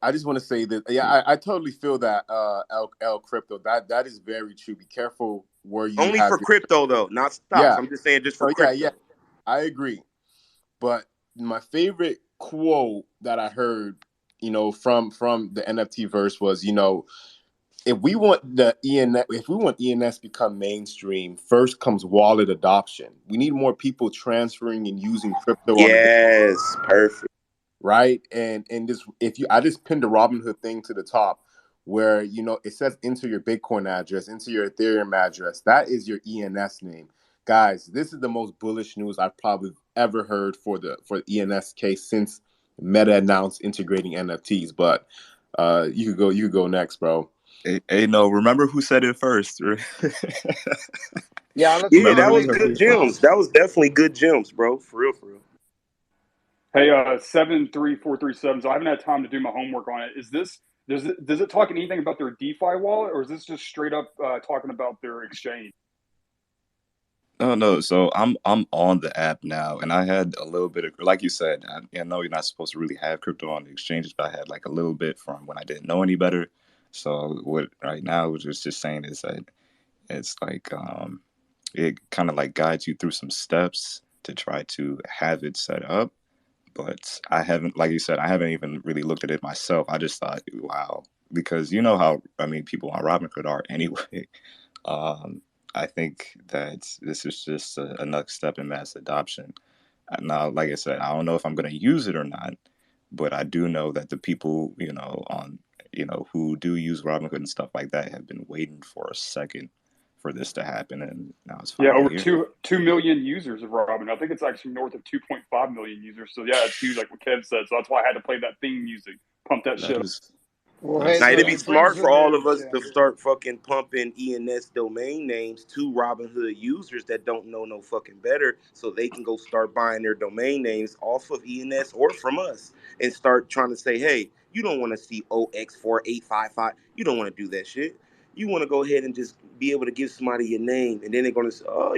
I just want to say that I totally feel that L Crypto, that is very true. Be careful where you Only have for your crypto though, not stocks. yeah. I'm just saying just for So yeah, crypto. I agree. But my favorite quote that I heard, from the NFT verse was, if we want ENS to become mainstream, first comes wallet adoption. We need more people transferring and using crypto on a day, Yes, perfect. right? And this, I just pinned the Robinhood thing to the top, where it says enter your Bitcoin address, enter your Ethereum address. That is your ENS name, guys. This is the most bullish news I've probably ever heard for the ENS case since Meta announced integrating NFTs. But you could go next, bro. Hey, no, remember who said it first? Yeah, let's Yeah, get Remember that who was James' heard good it first? gems. response. That was definitely good gems, bro. For real, for real. Hey, 73437. So I haven't had time to do my homework on it. Does it talk anything about their DeFi wallet, or is this just straight up talking about their exchange? Oh no, so I'm on the app now, and I had a little bit of, like you said, I know you're not supposed to really have crypto on the exchanges, but I had like a little bit from when I didn't know any better. So what right now was just saying is that it's like it kind of like guides you through some steps to try to have it set up. But I haven't, like you said, I haven't even really looked at it myself. I just thought, wow, because you know how, I mean, people on Robinhood are anyway. Um, I think that this is just another step in mass adoption. Now, like I said, I don't know if I'm going to use it or not, but I do know that the people, who do use Robinhood and stuff like that have been waiting for a second for this to happen, and now it's Yeah, finally over here. 2 million users of Robin. I think it's actually north of 2.5 million users. So yeah, it's huge, like what Kev said. So that's why I had to play that theme music, pump that That shit up. is, Well, hey, that's Now it'd look, be it brings smart the for all of news us to in. start fucking pumping ENS domain names to Robinhood users that don't know no fucking better, so they can go start buying their domain names off of ENS or from us, and start trying to say, hey, you don't want to see OX4855. You don't want to do that shit. You want to go ahead and just be able to give somebody your name, and then they're gonna say, oh.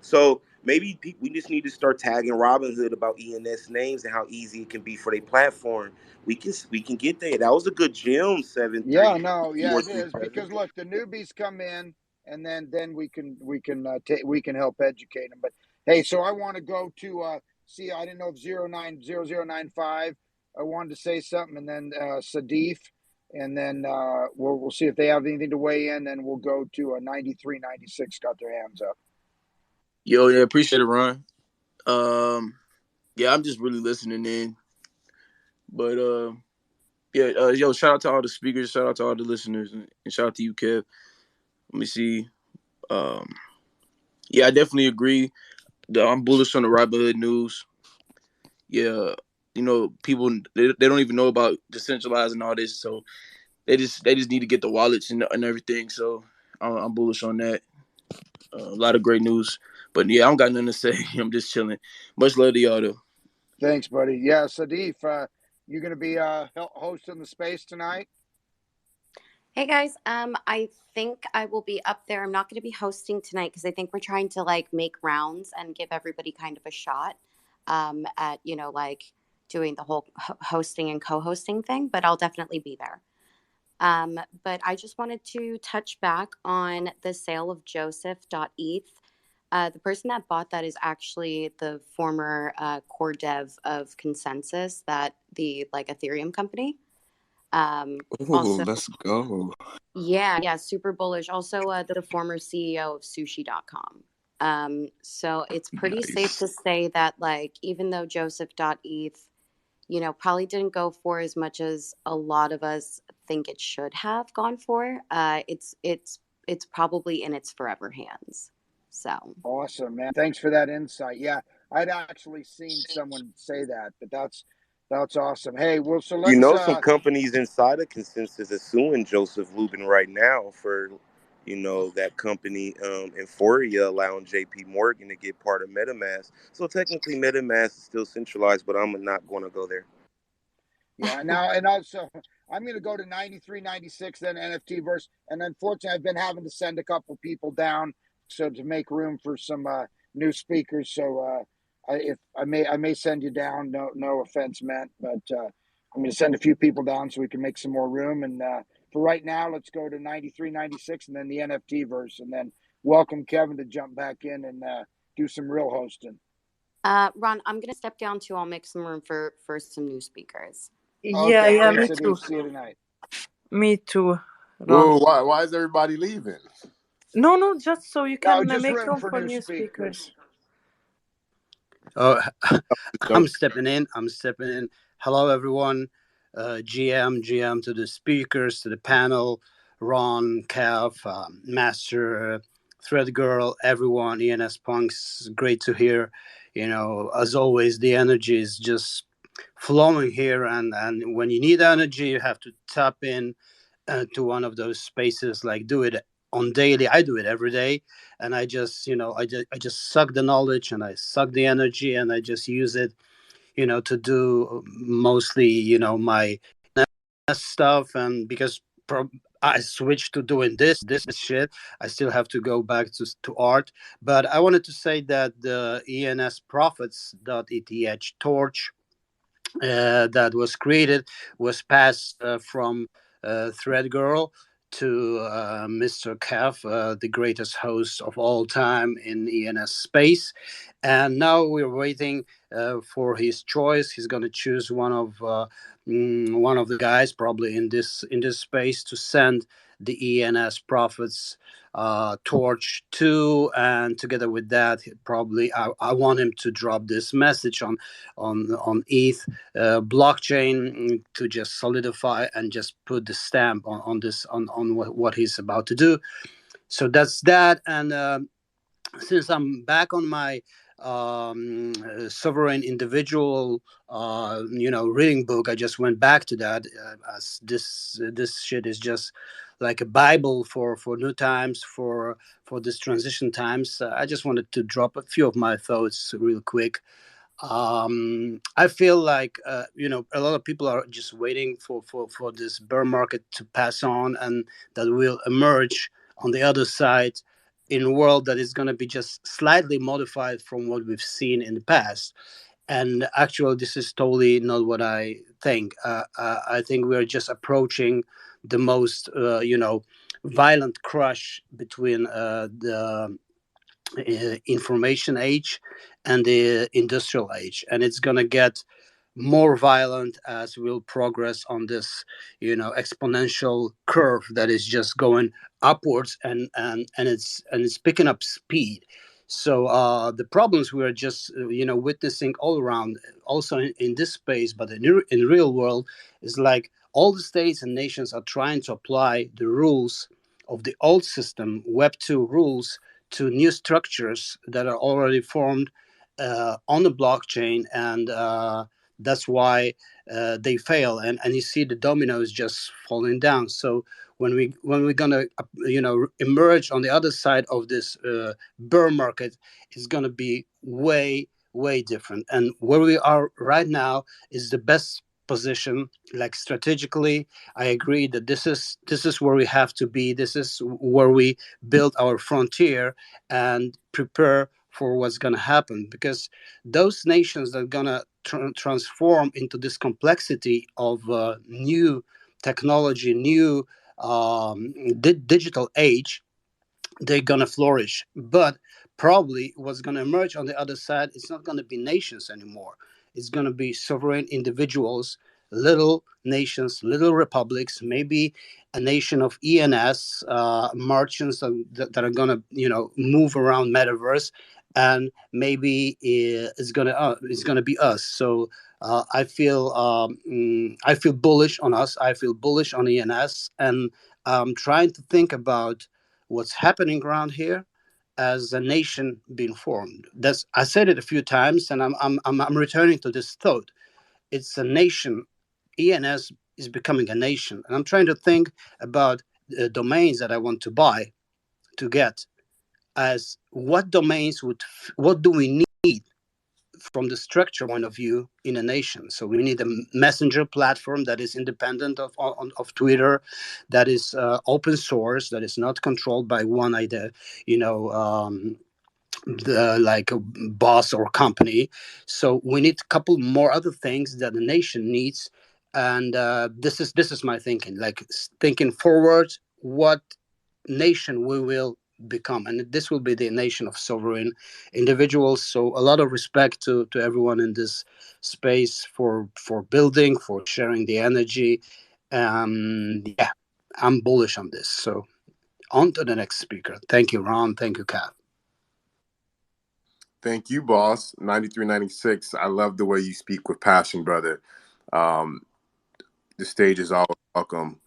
So maybe we just need to start tagging Robinhood about ENS names and how easy it can be for their platform. We can get there. That was a good gem, Yeah, no, yeah, it is 73437. because look, the newbies come in, and then we can help educate them. But hey, so I want to go to see. I didn't know if 090095. I wanted to say something, and then Sadif, and then we'll see if they have anything to weigh in. Then we'll go to 9396. Got their hands up. Yo, yeah, appreciate it, Ron. Yeah, I'm just really listening in. But yeah, yo, shout out to all the speakers, shout out to all the listeners, and shout out to you, Kev. Let me see. Um, yeah, I definitely agree. I'm bullish on the Robinhood news. Yeah, people they don't even know about decentralizing all this, so they just need to get the wallets and everything. So I'm bullish on that. A lot of great news, but yeah, I don't got nothing to say. I'm just chilling. Much love to y'all though. Thanks, buddy. Yeah, Sadif, you going to be hosting the space tonight? Hey guys, I think I will be up there. I'm not going to be hosting tonight because I think we're trying to make rounds and give everybody kind of a shot at doing the whole hosting and co-hosting thing. But I'll definitely be there. But I just wanted to touch back on the sale of Joseph.eth. The person that bought that is actually the former core dev of Consensus, that the Ethereum company. oh, Also, let's go. yeah, super bullish. Also, the former CEO of sushi.com. So it's pretty safe Nice. to say that, even though Joseph.eth, probably didn't go for as much as a lot of us think it should have gone for, it's probably in its forever hands. So Awesome, man. Thanks for that insight. Yeah, I'd actually seen someone say that, but that's That's awesome. Hey, well, so You let's know, some companies inside of Consensus are suing Joseph Lubin right now for, that company Euphoria allowing JP Morgan to get part of MetaMask. So technically MetaMask is still centralized, but I'm not going to go there. Yeah, now and also I'm going to go to 93, 96, then NFT verse, and unfortunately I've been having to send a couple people down so to make room for some new speakers. So I may send you down. No offense meant, but I'm going to send a few people down so we can make some more room. And for right now, let's go to 93, 96, and then the NFT verse, and then welcome Kevin to jump back in and do some real hosting. Ron, I'm going to step down too. I'll make some room for some new speakers. Yeah, Okay, yeah, thanks, me Denise. too. See you tonight. Me too, Ron. Whoa, why is everybody leaving? No, just so you No, can just make room room for for new new speakers. speakers. Oh, Jump. I'm stepping in. Hello, everyone. GM to the speakers, to the panel, Ron, Cav, Master, ThreadGirl, everyone, ENSpunks. Great to hear. As always, the energy is just flowing here. And when you need energy, you have to tap in to one of those spaces, like do it on daily. I do it every day, and I just I just suck the knowledge and I suck the energy and I just use it to do mostly my stuff. And because I switched to doing this shit, I still have to go back to art. But I wanted to say that the ENSprophets.eth torch that was created was passed from ThreadGirl to Mr. Kev, the greatest host of all time in ENS space. And now we're waiting for his choice. He's going to choose one of the guys, probably in this space, to send the ENS prophets torch to, and together with that, probably I want him to drop this message on ETH blockchain to just solidify and just put the stamp on this on what he's about to do. So that's that. And since I'm back on my sovereign individual reading book, I just went back to that, as this shit is just like a bible for new times, for this transition times. I just wanted to drop a few of my thoughts real quick. I feel like a lot of people are just waiting for this bear market to pass on, and that will emerge on the other side in a world that is going to be just slightly modified from what we've seen in the past. And actually, this is totally not what I think. I think we're just approaching the most violent crush between the information age and the industrial age, and it's going to get more violent as we'll progress on this exponential curve that is just going upwards, and it's picking up speed. So the problems we are just witnessing all around, also in this space, but in real world, is like all the states and nations are trying to apply the rules of the old system, Web 2 rules, to new structures that are already formed on the blockchain, and that's why they fail. And you see the dominoes just falling down. So when we're gonna emerge on the other side of this bear market, it's gonna be way different. And where we are right now is the best position, like strategically. I agree that this is where we have to be. This is where we build our frontier and prepare for what's going to happen, because those nations that are going to transform into this complexity of new technology, new digital age, they're going to flourish. But probably what's going to emerge on the other side, it's not going to be nations anymore. It's going to be sovereign individuals, little nations, little republics, maybe a nation of ENS merchants that are going to move around metaverse, and maybe it's going to be us. So I feel bullish on us. I feel bullish on ENS, and I'm trying to think about what's happening around here as a nation being formed. That's, I said it a few times, and I'm returning to this thought. it's a nation. ENS is becoming a nation, and I'm trying to think about domains that I want to buy to get as what domains what do we need from the structure point of view in a nation. So we need a messenger platform that is independent of Twitter, that is open source, that is not controlled by one idea, like a boss or company. So we need a couple more other things that the nation needs. And this is my thinking, like thinking forward, what nation we will become, and this will be the nation of sovereign individuals. So a lot of respect to everyone in this space for building, for sharing the energy. Yeah, I'm bullish on this. So on to the next speaker. Thank you, Ron. Thank you, Kat. Thank you, boss. 9396. I love the way you speak with passion, brother. The stage is always welcome.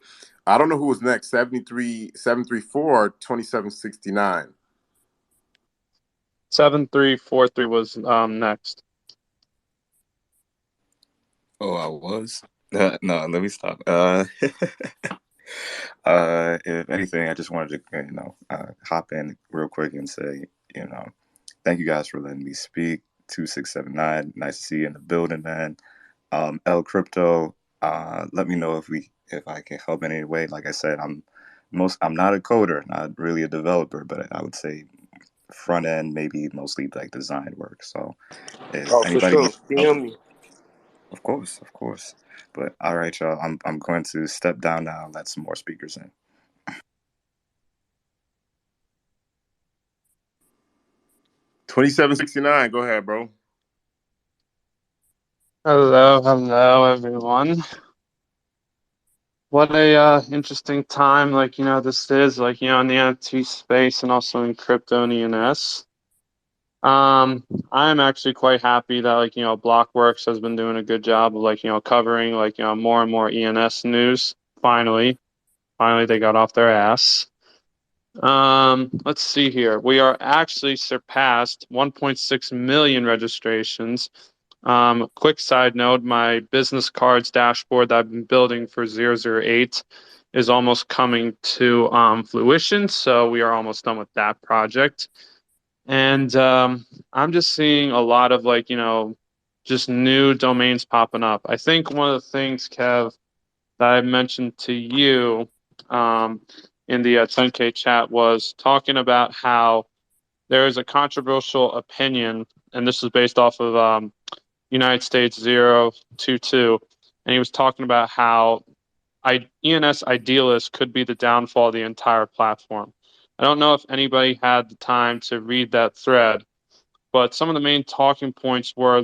I don't know who was next. 734 2769. 7343 was next. Oh, I was? No, let me stop. If anything, I just wanted to, hop in real quick and say, thank you guys for letting me speak. 2679, nice to see you in the building, man. L Crypto, let me know if I can help in any way. Like I said, I'm not a coder, not really a developer, but I would say front end, maybe mostly like design work. So if Oh, for anybody sure. needs help, DM me. of course. But all right, y'all, I'm going to step down now and let some more speakers in. $27.69. Go ahead, bro. Hello, everyone. What a interesting time, this is, in the NFT space and also in crypto and ENS. I'm actually quite happy that, Blockworks has been doing a good job of, covering, more and more ENS news. Finally, they got off their ass. Let's see here. We are actually surpassed 1.6 million registrations. Quick side note, my business cards dashboard that I've been building for 008 is almost coming to fruition. So we are almost done with that project. And I'm just seeing a lot of just new domains popping up. I think one of the things, Kev, that I mentioned to you in the 10K chat was talking about how there is a controversial opinion, and this is based off of United States 022, and he was talking about how ENS idealists could be the downfall of the entire platform. I don't know if anybody had the time to read that thread, but some of the main talking points were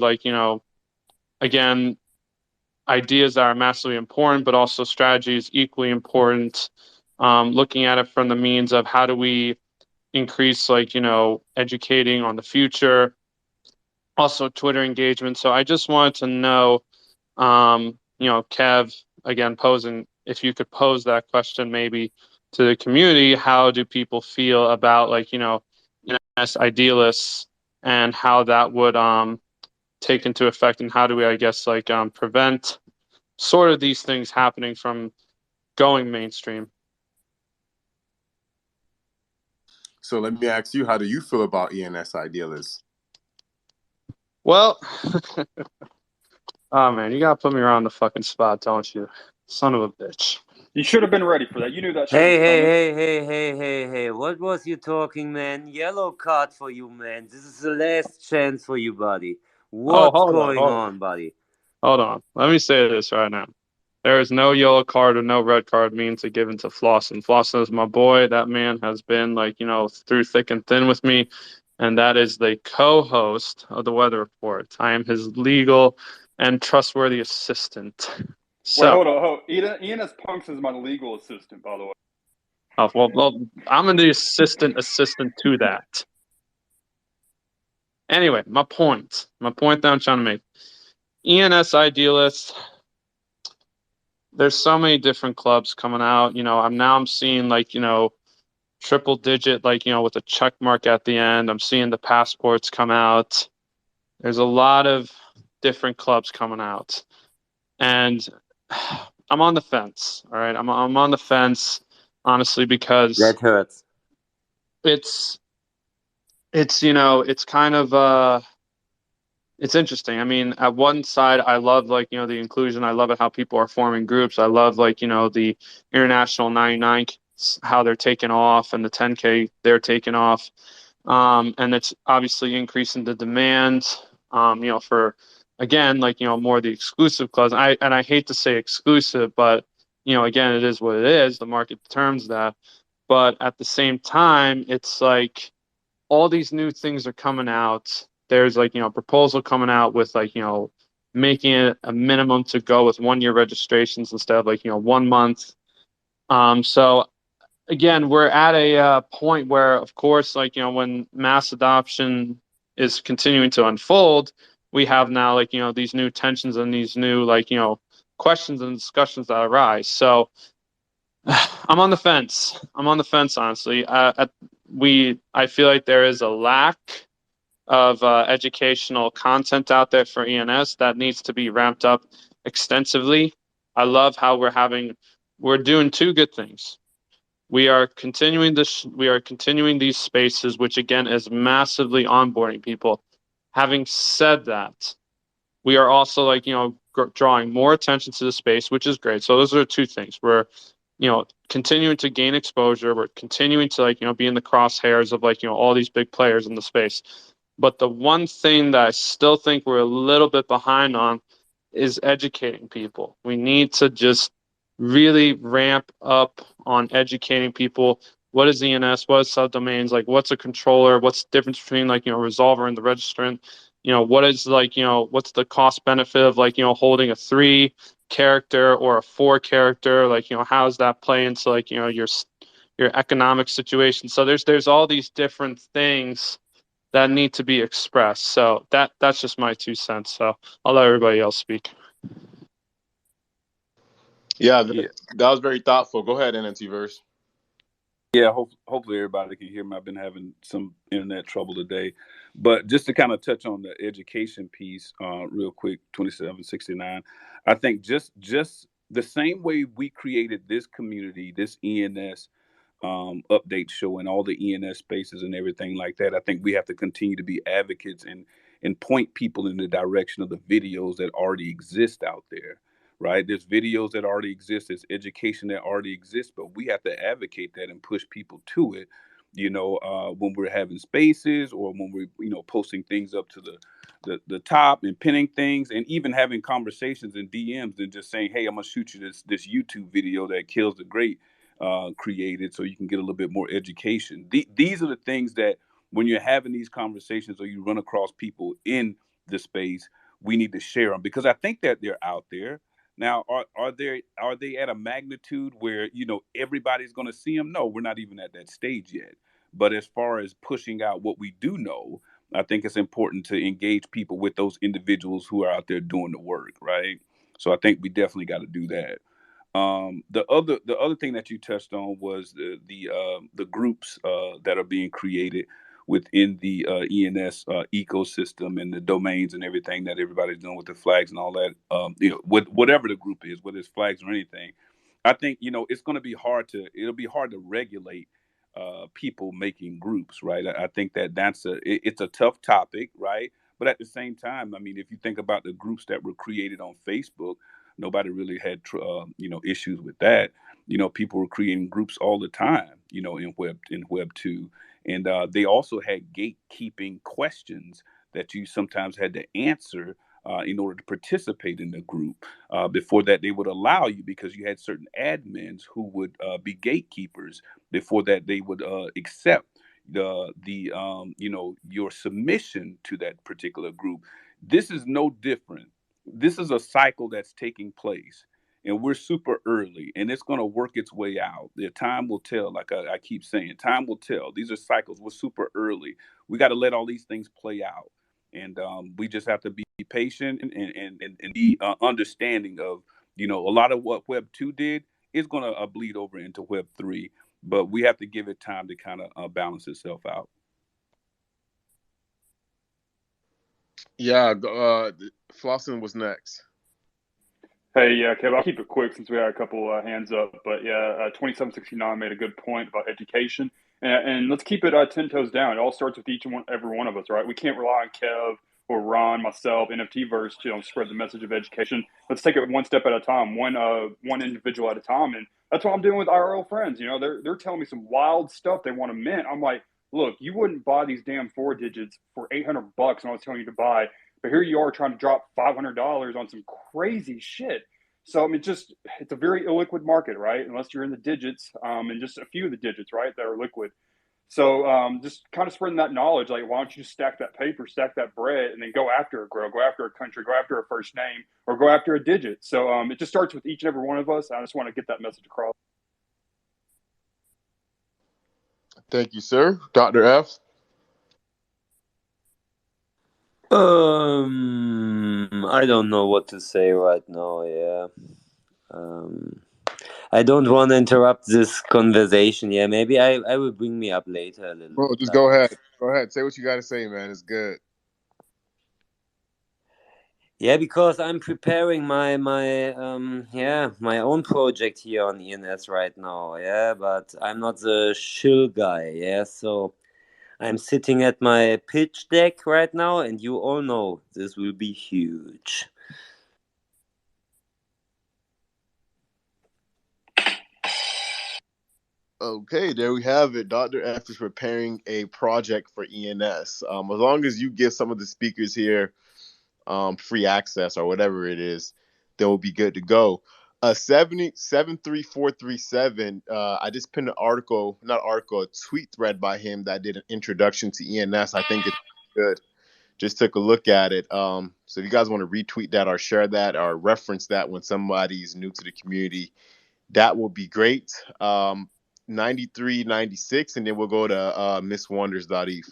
again, ideas that are massively important, but also strategy is equally important. Looking at it from the means of how do we increase educating on the future, also Twitter engagement. So I just wanted to know, Kev, again, posing, if you could pose that question maybe to the community, how do people feel about as idealists and how that would take into effect, and how do we, I guess, prevent sort of these things happening from going mainstream? So let me ask you, how do you feel about ENS idealists? Well, oh man, you gotta put me around the fucking spot, don't you? Son of a bitch. You should have been ready for that. You knew that shit was coming. Hey. What was you talking, man? Yellow card for you, man. This is the last chance for you, buddy. Oh, What's hold going on. on, buddy? Hold on. Let me say this right now. There is no yellow card or no red card means to given to Flossin. Flossin is my boy. That man has been through thick and thin with me. And that is the co-host of the Weather Report. I am his legal and trustworthy assistant. Wait, So, hold on. ENSpunks is my legal assistant, by the way. oh, well, I'm the assistant to that. Anyway, my point that I'm trying to make. ENS idealists, there's so many different clubs coming out. I'm seeing triple digit, with a check mark at the end. I'm seeing the passports come out. There's a lot of different clubs coming out. And I'm on the fence. All right, I'm on the fence, honestly, because That hurts. it's it's kind of it's interesting. I mean, at one side, I love the inclusion. I love it how people are forming groups. I love the international 99, how they're taking off, and the 10K they're taking off. And it's obviously increasing the demand, for, again, more of the exclusive clubs. I hate to say exclusive, but, again, it is what it is. The market determines that. But at the same time, it's like all these new things are coming out. There's proposal coming out with making it a minimum to go with 1 year registrations instead of 1 month. So again, we're at a point where, of course, when mass adoption is continuing to unfold, we have now these new tensions and these new questions and discussions that arise. So I'm on the fence. I'm on the fence, honestly. I feel like there is a lack of educational content out there for ENS that needs to be ramped up extensively. I love how we're doing two good things. We are continuing these spaces, which again is massively onboarding people. Having said that, we are also drawing more attention to the space, which is great. So those are two things. We're continuing to gain exposure. We're continuing to be in the crosshairs of all these big players in the space. But the one thing that I still think we're a little bit behind on is educating people. We need to just really ramp up on educating people. What is ENS? What is subdomains? What's a controller? What's the difference between resolver and the registrant? What is what's the cost benefit of holding a 3 character or a 4 character? How does that play into your economic situation? So there's all these different things that need to be expressed. So that's just my 2 cents. So I'll let everybody else speak. Yeah, that was very thoughtful. Go ahead, NNTverse. Yeah, hopefully everybody can hear me. I've been having some internet trouble today. But just to kind of touch on the education piece real quick, 2769, I think just the same way we created this community, this ENS update show and all the ENS spaces and everything like that, I think we have to continue to be advocates and point people in the direction of the videos that already exist out there. Right, there's videos that already exist, there's education that already exists, but we have to advocate that and push people to it. When we're having spaces or when we're posting things up to the top and pinning things, and even having conversations in DMs and just saying, hey, I'm gonna shoot you this YouTube video that Kills the Great created, so you can get a little bit more education. These are the things that when you're having these conversations or you run across people in the space, we need to share them, because I think that they're out there. Now, are they at a magnitude where everybody's going to see them? No, we're not even at that stage yet. But as far as pushing out what we do know, I think it's important to engage people with those individuals who are out there doing the work, right? So I think we definitely got to do that. The other thing that you touched on was the groups that are being created within the ENS ecosystem and the domains and everything that everybody's doing with the flags and all that. With whatever the group is, whether it's flags or anything, I think it's going to be it'll be hard to regulate people making groups, right? I think it's a tough topic, right? But at the same time, I mean, if you think about the groups that were created on Facebook, nobody really had issues with that. People were creating groups all the time, in Web 2, and they also had gatekeeping questions that you sometimes had to answer in order to participate in the group. Before that, they would allow you because you had certain admins who would be gatekeepers. Before that, they would accept your submission to that particular group. This is no different. This is a cycle that's taking place, and we're super early, and it's going to work its way out. The time will tell. Like I keep saying, time will tell. These are cycles. We're super early. We got to let all these things play out, and we just have to be patient and be understanding of a lot of what Web 2 did is going to bleed over into Web 3, but we have to give it time to kind of balance itself out. Yeah, Flossin was next. Hey, yeah, Kev, I'll keep it quick since we had a couple hands up. But yeah, 2769 made a good point about education. And let's keep it 10 toes down. It all starts with each and every one of us, right? We can't rely on Kev or Ron, myself, NFTverse to spread the message of education. Let's take it one step at a time, one individual at a time. And that's what I'm doing with IRL friends. They're telling me some wild stuff they want to mint. I'm like, look, you wouldn't buy these damn 4 digits for $800 when I was telling you to buy. But here you are trying to drop $500 on some crazy shit. So I mean, it's a very illiquid market, right? Unless you're in the digits, and just a few of the digits, right, that are liquid. So just kind of spreading that knowledge. Like, why don't you just stack that paper, stack that bread, and then go after a grow, go after a country, go after a first name, or go after a digit. So it just starts with each and every one of us. I just want to get that message across. Thank you, sir. Dr. F. I don't know what to say right now. Yeah. I don't want to interrupt this conversation. Yeah, maybe I will bring me up later a little Bro, bit. just Like, go ahead. Go ahead. Say what you got to say, man. It's good. yeah, because I'm preparing my own project here on ENS right now. Yeah, but I'm not the shill guy. Yeah, so I'm sitting at my pitch deck right now, and you all know this will be huge. Okay, there we have it. Dr. F is preparing a project for ENS. As long as you give some of the speakers here free access or whatever it is, they'll be good to go. 73437. I just pinned an article, not article, a tweet thread by him that did an introduction to ENS. I think it's good. Just took a look at it. So if you guys want to retweet that or share that or reference that when somebody's new to the community, that will be great. 9396, and then we'll go to misswonders.eth.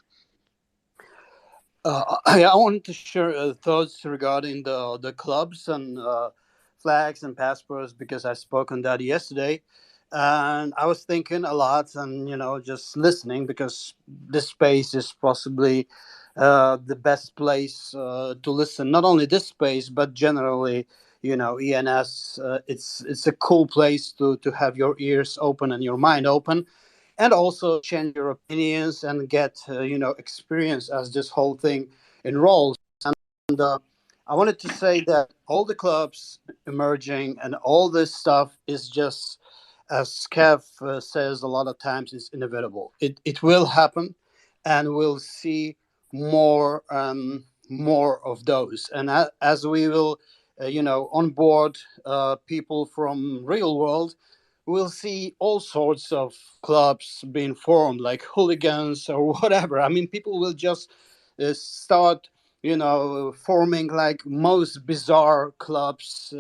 I wanted to share thoughts regarding the clubs and flags and passports because I spoke on that yesterday, and I was thinking a lot and just listening because this space is possibly the best place to listen. Not only this space, but generally, ENS. It's a cool place to have your ears open and your mind open and also change your opinions and get experience as this whole thing enrolls. And I wanted to say that all the clubs emerging and all this stuff is just, as Kev says a lot of times, is inevitable. It will happen, and we'll see more of those. And as we will, onboard people from real world, we'll see all sorts of clubs being formed, like hooligans or whatever. I mean, people will just start, forming like most bizarre clubs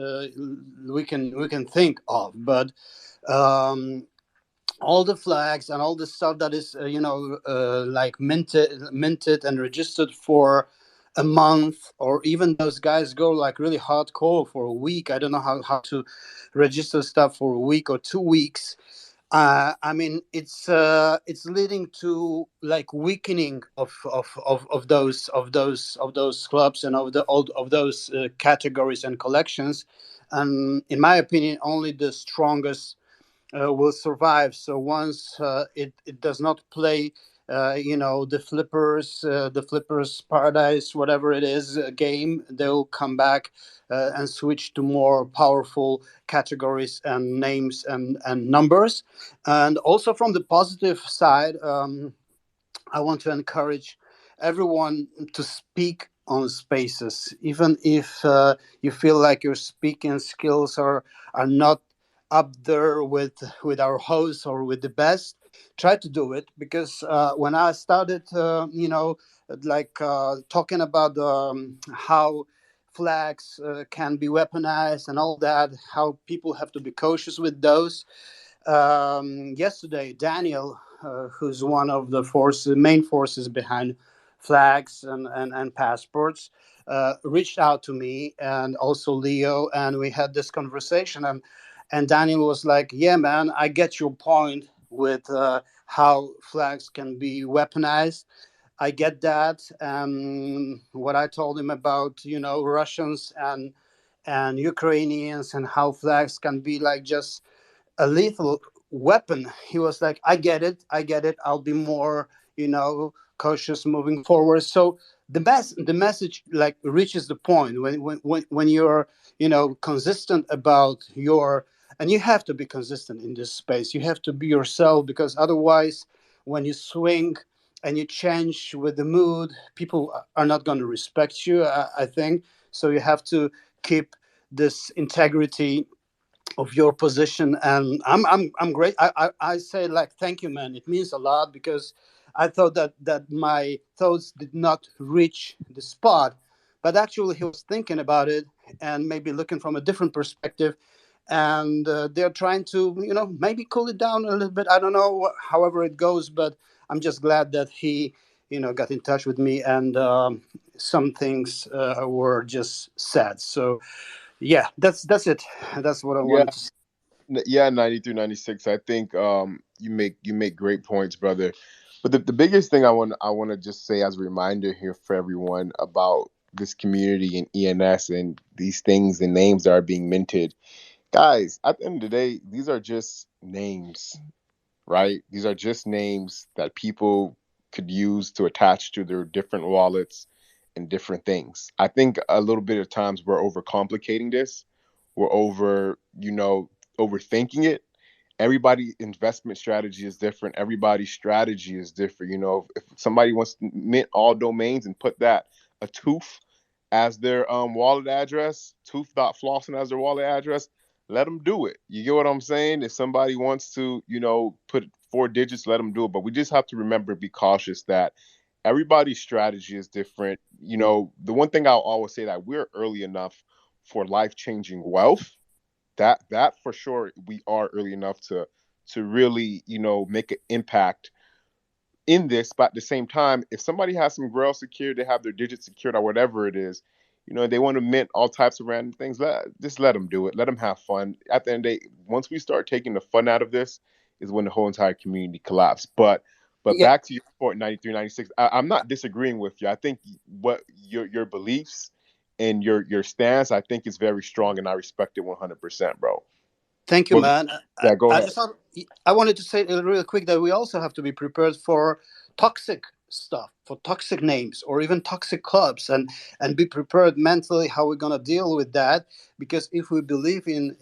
we can think of. But um, all the flags and all the stuff that is like minted and registered for a month, or even those guys go like really hardcore for a week. I don't know how to register stuff for a week or 2 weeks. I mean, it's leading to like weakening of those clubs and of those categories and collections. And in my opinion, only the strongest will survive. So once it does not play, the flippers paradise, whatever it is, game, they'll come back and switch to more powerful categories and names and numbers. And also from the positive side, I want to encourage everyone to speak on spaces, even if you feel like your speaking skills are not up there with our hosts or with the best. Try to do it, because when I started, talking about how flags can be weaponized and all that, how people have to be cautious with those. Yesterday, Daniel, who's one of the main forces behind flags and passports, reached out to me, and also Leo, and we had this conversation. And Daniel was like, "Yeah, man, I get your point with how flags can be weaponized. I get that." What I told him about, Russians and Ukrainians, and how flags can be like just a lethal weapon. He was like, I get it. I'll be more, cautious moving forward. So the message like reaches the point when you're, consistent about your, and you have to be consistent in this space. You have to be yourself, because otherwise, when you swing and you change with the mood, people are not going to respect you. I think so. You have to keep this integrity of your position, and I'm great. I say like thank you, man. It means a lot, because I thought that my thoughts did not reach the spot, but actually he was thinking about it and maybe looking from a different perspective, and they're trying to maybe cool it down a little bit. I don't know however it goes, but I'm just glad that he got in touch with me, and some things were just said. So yeah, that's it. That's what I Yeah, wanted to say. yeah, 93, 96. I think you make great points, brother. But the biggest thing I want to just say as a reminder here for everyone about this community and ENS and these things and names that are being minted. Guys, at the end of the day, these are just names, right? These are just names that people could use to attach to their different wallets and different things. I think a little bit of times we're overcomplicating this. We're overthinking it. Everybody's investment strategy is different. Everybody's strategy is different. If somebody wants to mint all domains and put that a tooth as their wallet address, tooth.flossin as their wallet address, let them do it. You get what I'm saying? If somebody wants to, put 4 digits, let them do it. But we just have to remember, be cautious that everybody's strategy is different. The one thing I'll always say, that we're early enough for life-changing wealth. That for sure, we are early enough to really, make an impact in this. But at the same time, if somebody has some grail secured, they have their digits secured or whatever it is, they want to mint all types of random things, just let them do it. Let them have fun. At the end of the day, once we start taking the fun out of this is when the whole entire community collapsed. But Yeah, back to your point, 93, 96, I'm not disagreeing with you. I think what your beliefs and your stance, I think, is very strong, and I respect it 100%, bro. thank you, Well, man. yeah, go I ahead. just I wanted to say real quick that we also have to be prepared for toxic stuff, for toxic names, or even toxic clubs, and be prepared mentally how we're gonna deal with that. Because if we believe in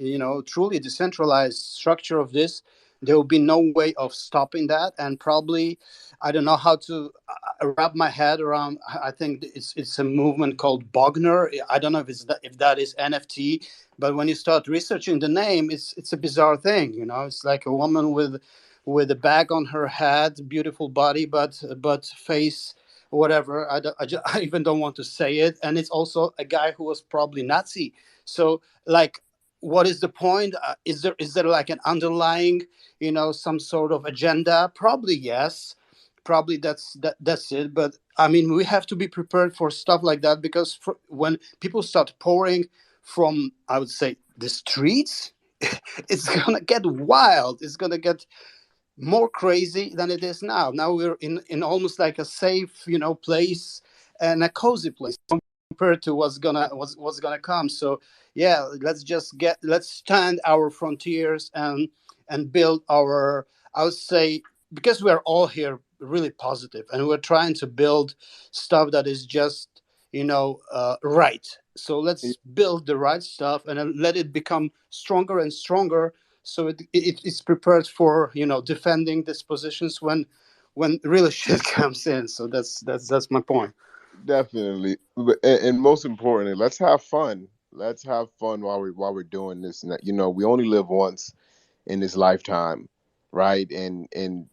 truly decentralized structure of this, there will be no way of stopping that, and probably I don't know how to wrap my head around. I think it's a movement called Bogner. I don't know if that is NFT, but when you start researching the name, it's a bizarre thing. It's like a woman with a bag on her head, beautiful body, but face whatever. I even don't want to say it. And it's also a guy who was probably Nazi. So like, what is the point? Is there like an underlying, some sort of agenda? Probably yes. Probably that's it. But I mean, we have to be prepared for stuff like that, because when people start pouring from, I would say, the streets, it's gonna get wild. It's gonna get more crazy than it is now. Now we're in almost like a safe, place, and a cozy place compared to what's gonna come. So yeah, let's stand our frontiers and build our. I would say, because we are all here really positive, and we're trying to build stuff that is just right. So let's build the right stuff and then let it become stronger and stronger, so it's prepared for defending these positions when real shit comes in. So that's my point. Definitely. And most importantly, let's have fun. Let's have fun while we're doing this. And we only live once in this lifetime, right? And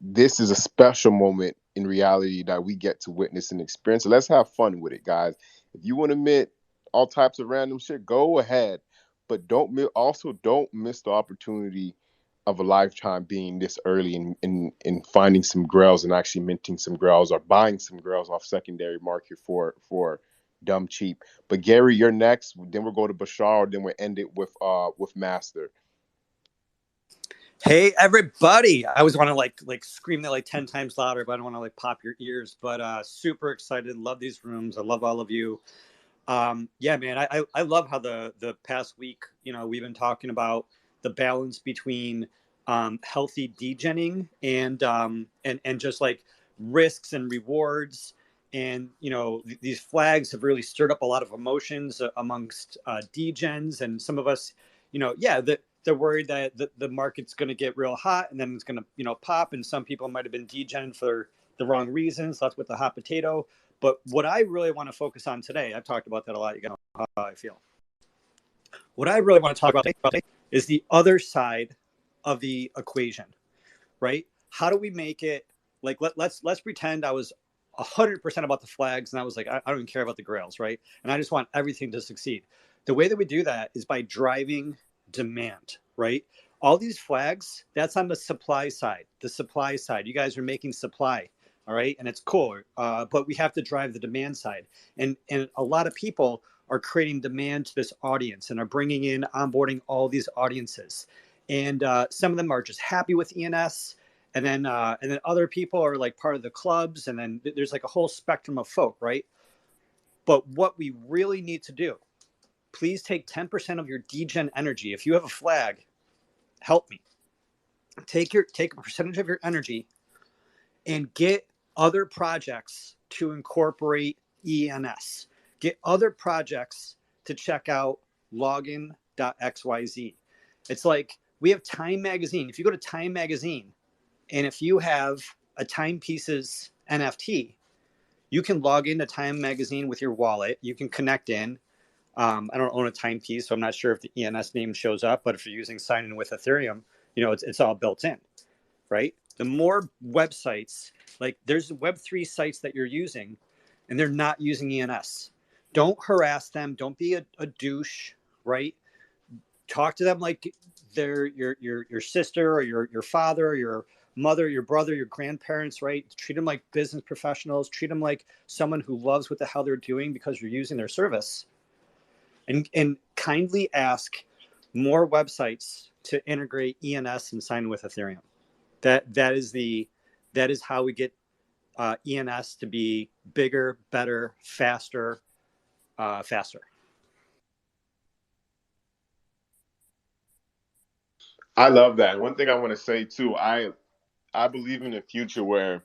this is a special moment in reality that we get to witness and experience. So let's have fun with it, guys. If you want to admit all types of random shit, go ahead, but don't miss the opportunity of a lifetime being this early in finding some grails and actually minting some grails or buying some grails off secondary market for dumb cheap. But Gary, you're next. Then we'll go to Bashar. Then we'll end it with Master. Hey everybody! I always want to like scream that like 10 times louder, but I don't want to like pop your ears. But super excited, love these rooms. I love all of you. Yeah, man, I love how the past week, we've been talking about the balance between healthy degenning and just like risks and rewards. And these flags have really stirred up a lot of emotions amongst degens, and some of us, yeah, they're worried that the market's going to get real hot and then it's going to pop. And some people might have been degen for the wrong reasons. That's with the hot potato. But what I really want to focus on today, I've talked about that a lot. You know how I feel. What I really want to talk about today is the other side of the equation, right? How do we make it like let's pretend I was 100% about the flags and I was like, I don't even care about the grails, right? And I just want everything to succeed. The way that we do that is by driving demand, right? All these flags, that's on the supply side. The supply side. You guys are making supply, all right, and it's cool. But we have to drive the demand side, and a lot of people are creating demand to this audience and are bringing in onboarding all these audiences, and some of them are just happy with ENS, and then other people are like part of the clubs, and then there's like a whole spectrum of folk, right? But what we really need to do, please take 10% of your degen energy. If you have a flag, help me. Take a percentage of your energy and get other projects to incorporate ENS. Get other projects to check out login.xyz. It's like we have Time Magazine. If you go to Time Magazine and if you have a Timepieces NFT, you can log into Time Magazine with your wallet. You can connect in. I don't own a timepiece, so I'm not sure if the ENS name shows up, but if you're using sign in with Ethereum, it's all built in, right? The more websites, like there's Web3 sites that you're using and they're not using ENS. Don't harass them. Don't be a douche, right? Talk to them like they're your sister or your father or your mother, your brother, your grandparents, right? Treat them like business professionals. Treat them like someone who loves what the hell they're doing because you're using their service. And kindly ask more websites to integrate ENS and sign with Ethereum. That is how we get ENS to be bigger, better, faster. I love that. One thing I want to say too, I believe in a future where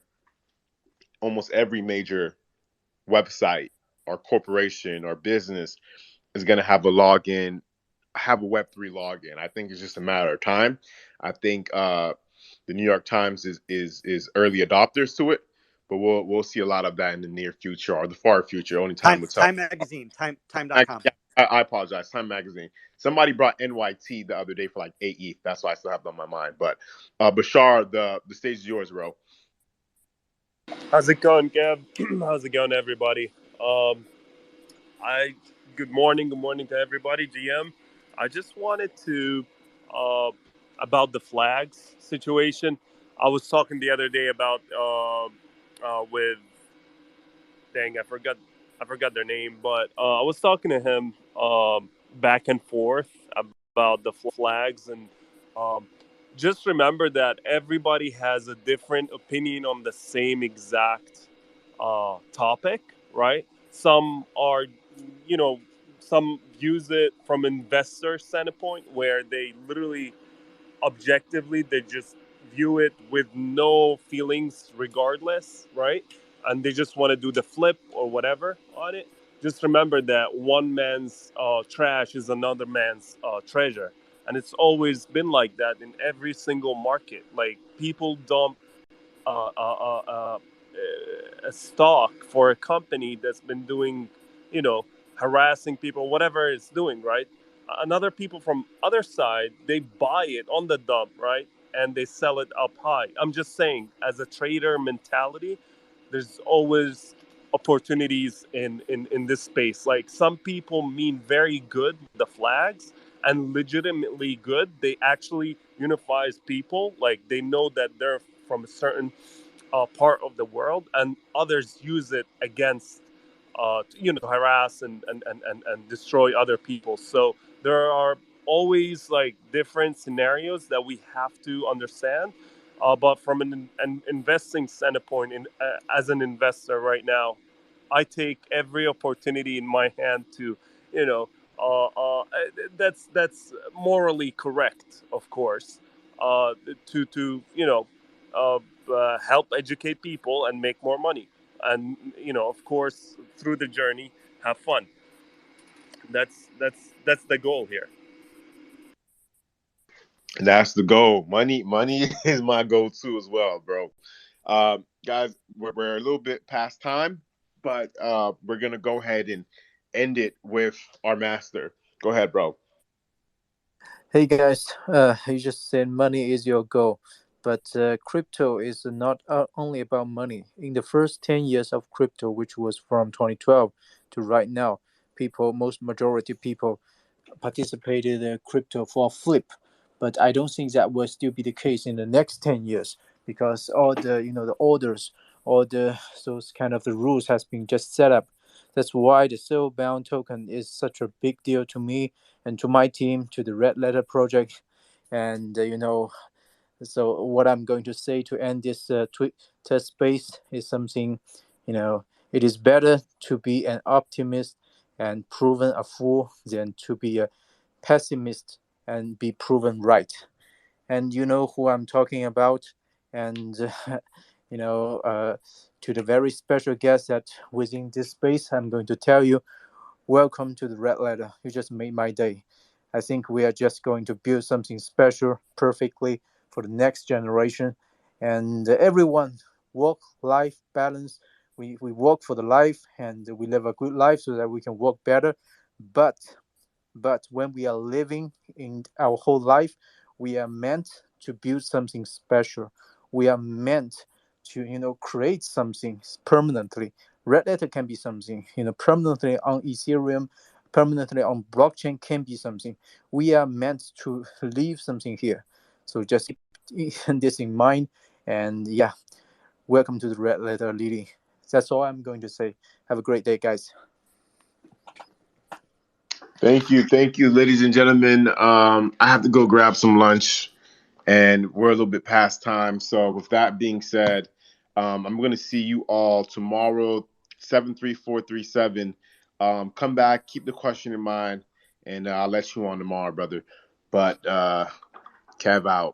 almost every major website or corporation or business is going to have a login, have a Web3 login. I think it's just a matter of time. I think the New York Times is early adopters to it, but we'll see a lot of that in the near future or the far future. Only time will tell. Time Magazine, time.com. Yeah, I apologize. Time Magazine. Somebody brought NYT the other day for like 8 ETH. That's why I still have it on my mind. But Bashar, the stage is yours, bro. How's it going, Gab? How's it going, everybody? Good morning to everybody. GM, I just wanted to about the flags situation. I was talking the other day about with dang, I forgot their name, but I was talking to him back and forth about the flags, and um, just remember that everybody has a different opinion on the same exact topic, right? Some are, you know, some use it from investor standpoint where they literally objectively they just view it with no feelings regardless, right? And they just want to do the flip or whatever on it. Just remember that one man's trash is another man's treasure, and it's always been like that in every single market. Like people dump uh, uh, uh, uh, a stock for a company that's been doing, you know, harassing people, whatever it's doing, right? Another people from other side, they buy it on the dump, right? And they sell it up high. I'm just saying, as a trader mentality, there's always opportunities in this space. Like some people mean very good, the flags, and legitimately good. They actually unifies people. Like they know that they're from a certain part of the world, and others use it against to harass and destroy other people. So there are always like different scenarios that we have to understand, but from an investing standpoint, as an investor right now, I take every opportunity in my hand to, that's morally correct, of course, to help educate people and make more money, and of course, through the journey, have fun. That's the goal here. And that's the goal. Money is my goal too as well, bro. Guys, we're a little bit past time, but we're gonna go ahead and end it with our master. Go ahead, bro. Hey guys, you just said money is your goal, but crypto is not only about money. In the first 10 years of crypto, which was from 2012 to right now, most majority people participated in crypto for a flip, but I don't think that will still be the case in the next 10 years because all the the orders, all those kind of the rules has been just set up. That's why the soul-bound token is such a big deal to me and to my team, to the Red Letter project, and So what I'm going to say to end this Twitter space is something, it is better to be an optimist and proven a fool than to be a pessimist and be proven right. And you know who I'm talking about. And, to the very special guest that within this space, I'm going to tell you, welcome to the Red Letter. You just made my day. I think we are just going to build something special perfectly for the next generation. And everyone, work life balance. We work for the life and we live a good life so that we can work better. But when we are living in our whole life, we are meant to build something special. We are meant to create something permanently. Red Letter can be something permanently on Ethereum, permanently on blockchain can be something. We are meant to leave something here. So just keep this in mind. And yeah, welcome to the Red Letter, Lily. That's all I'm going to say. Have a great day, guys. Thank you, ladies and gentlemen. I have to go grab some lunch, and we're a little bit past time. So, with that being said, I'm going to see you all tomorrow, 73437. Come back, keep the question in mind, and I'll let you on tomorrow, brother. But Kev out.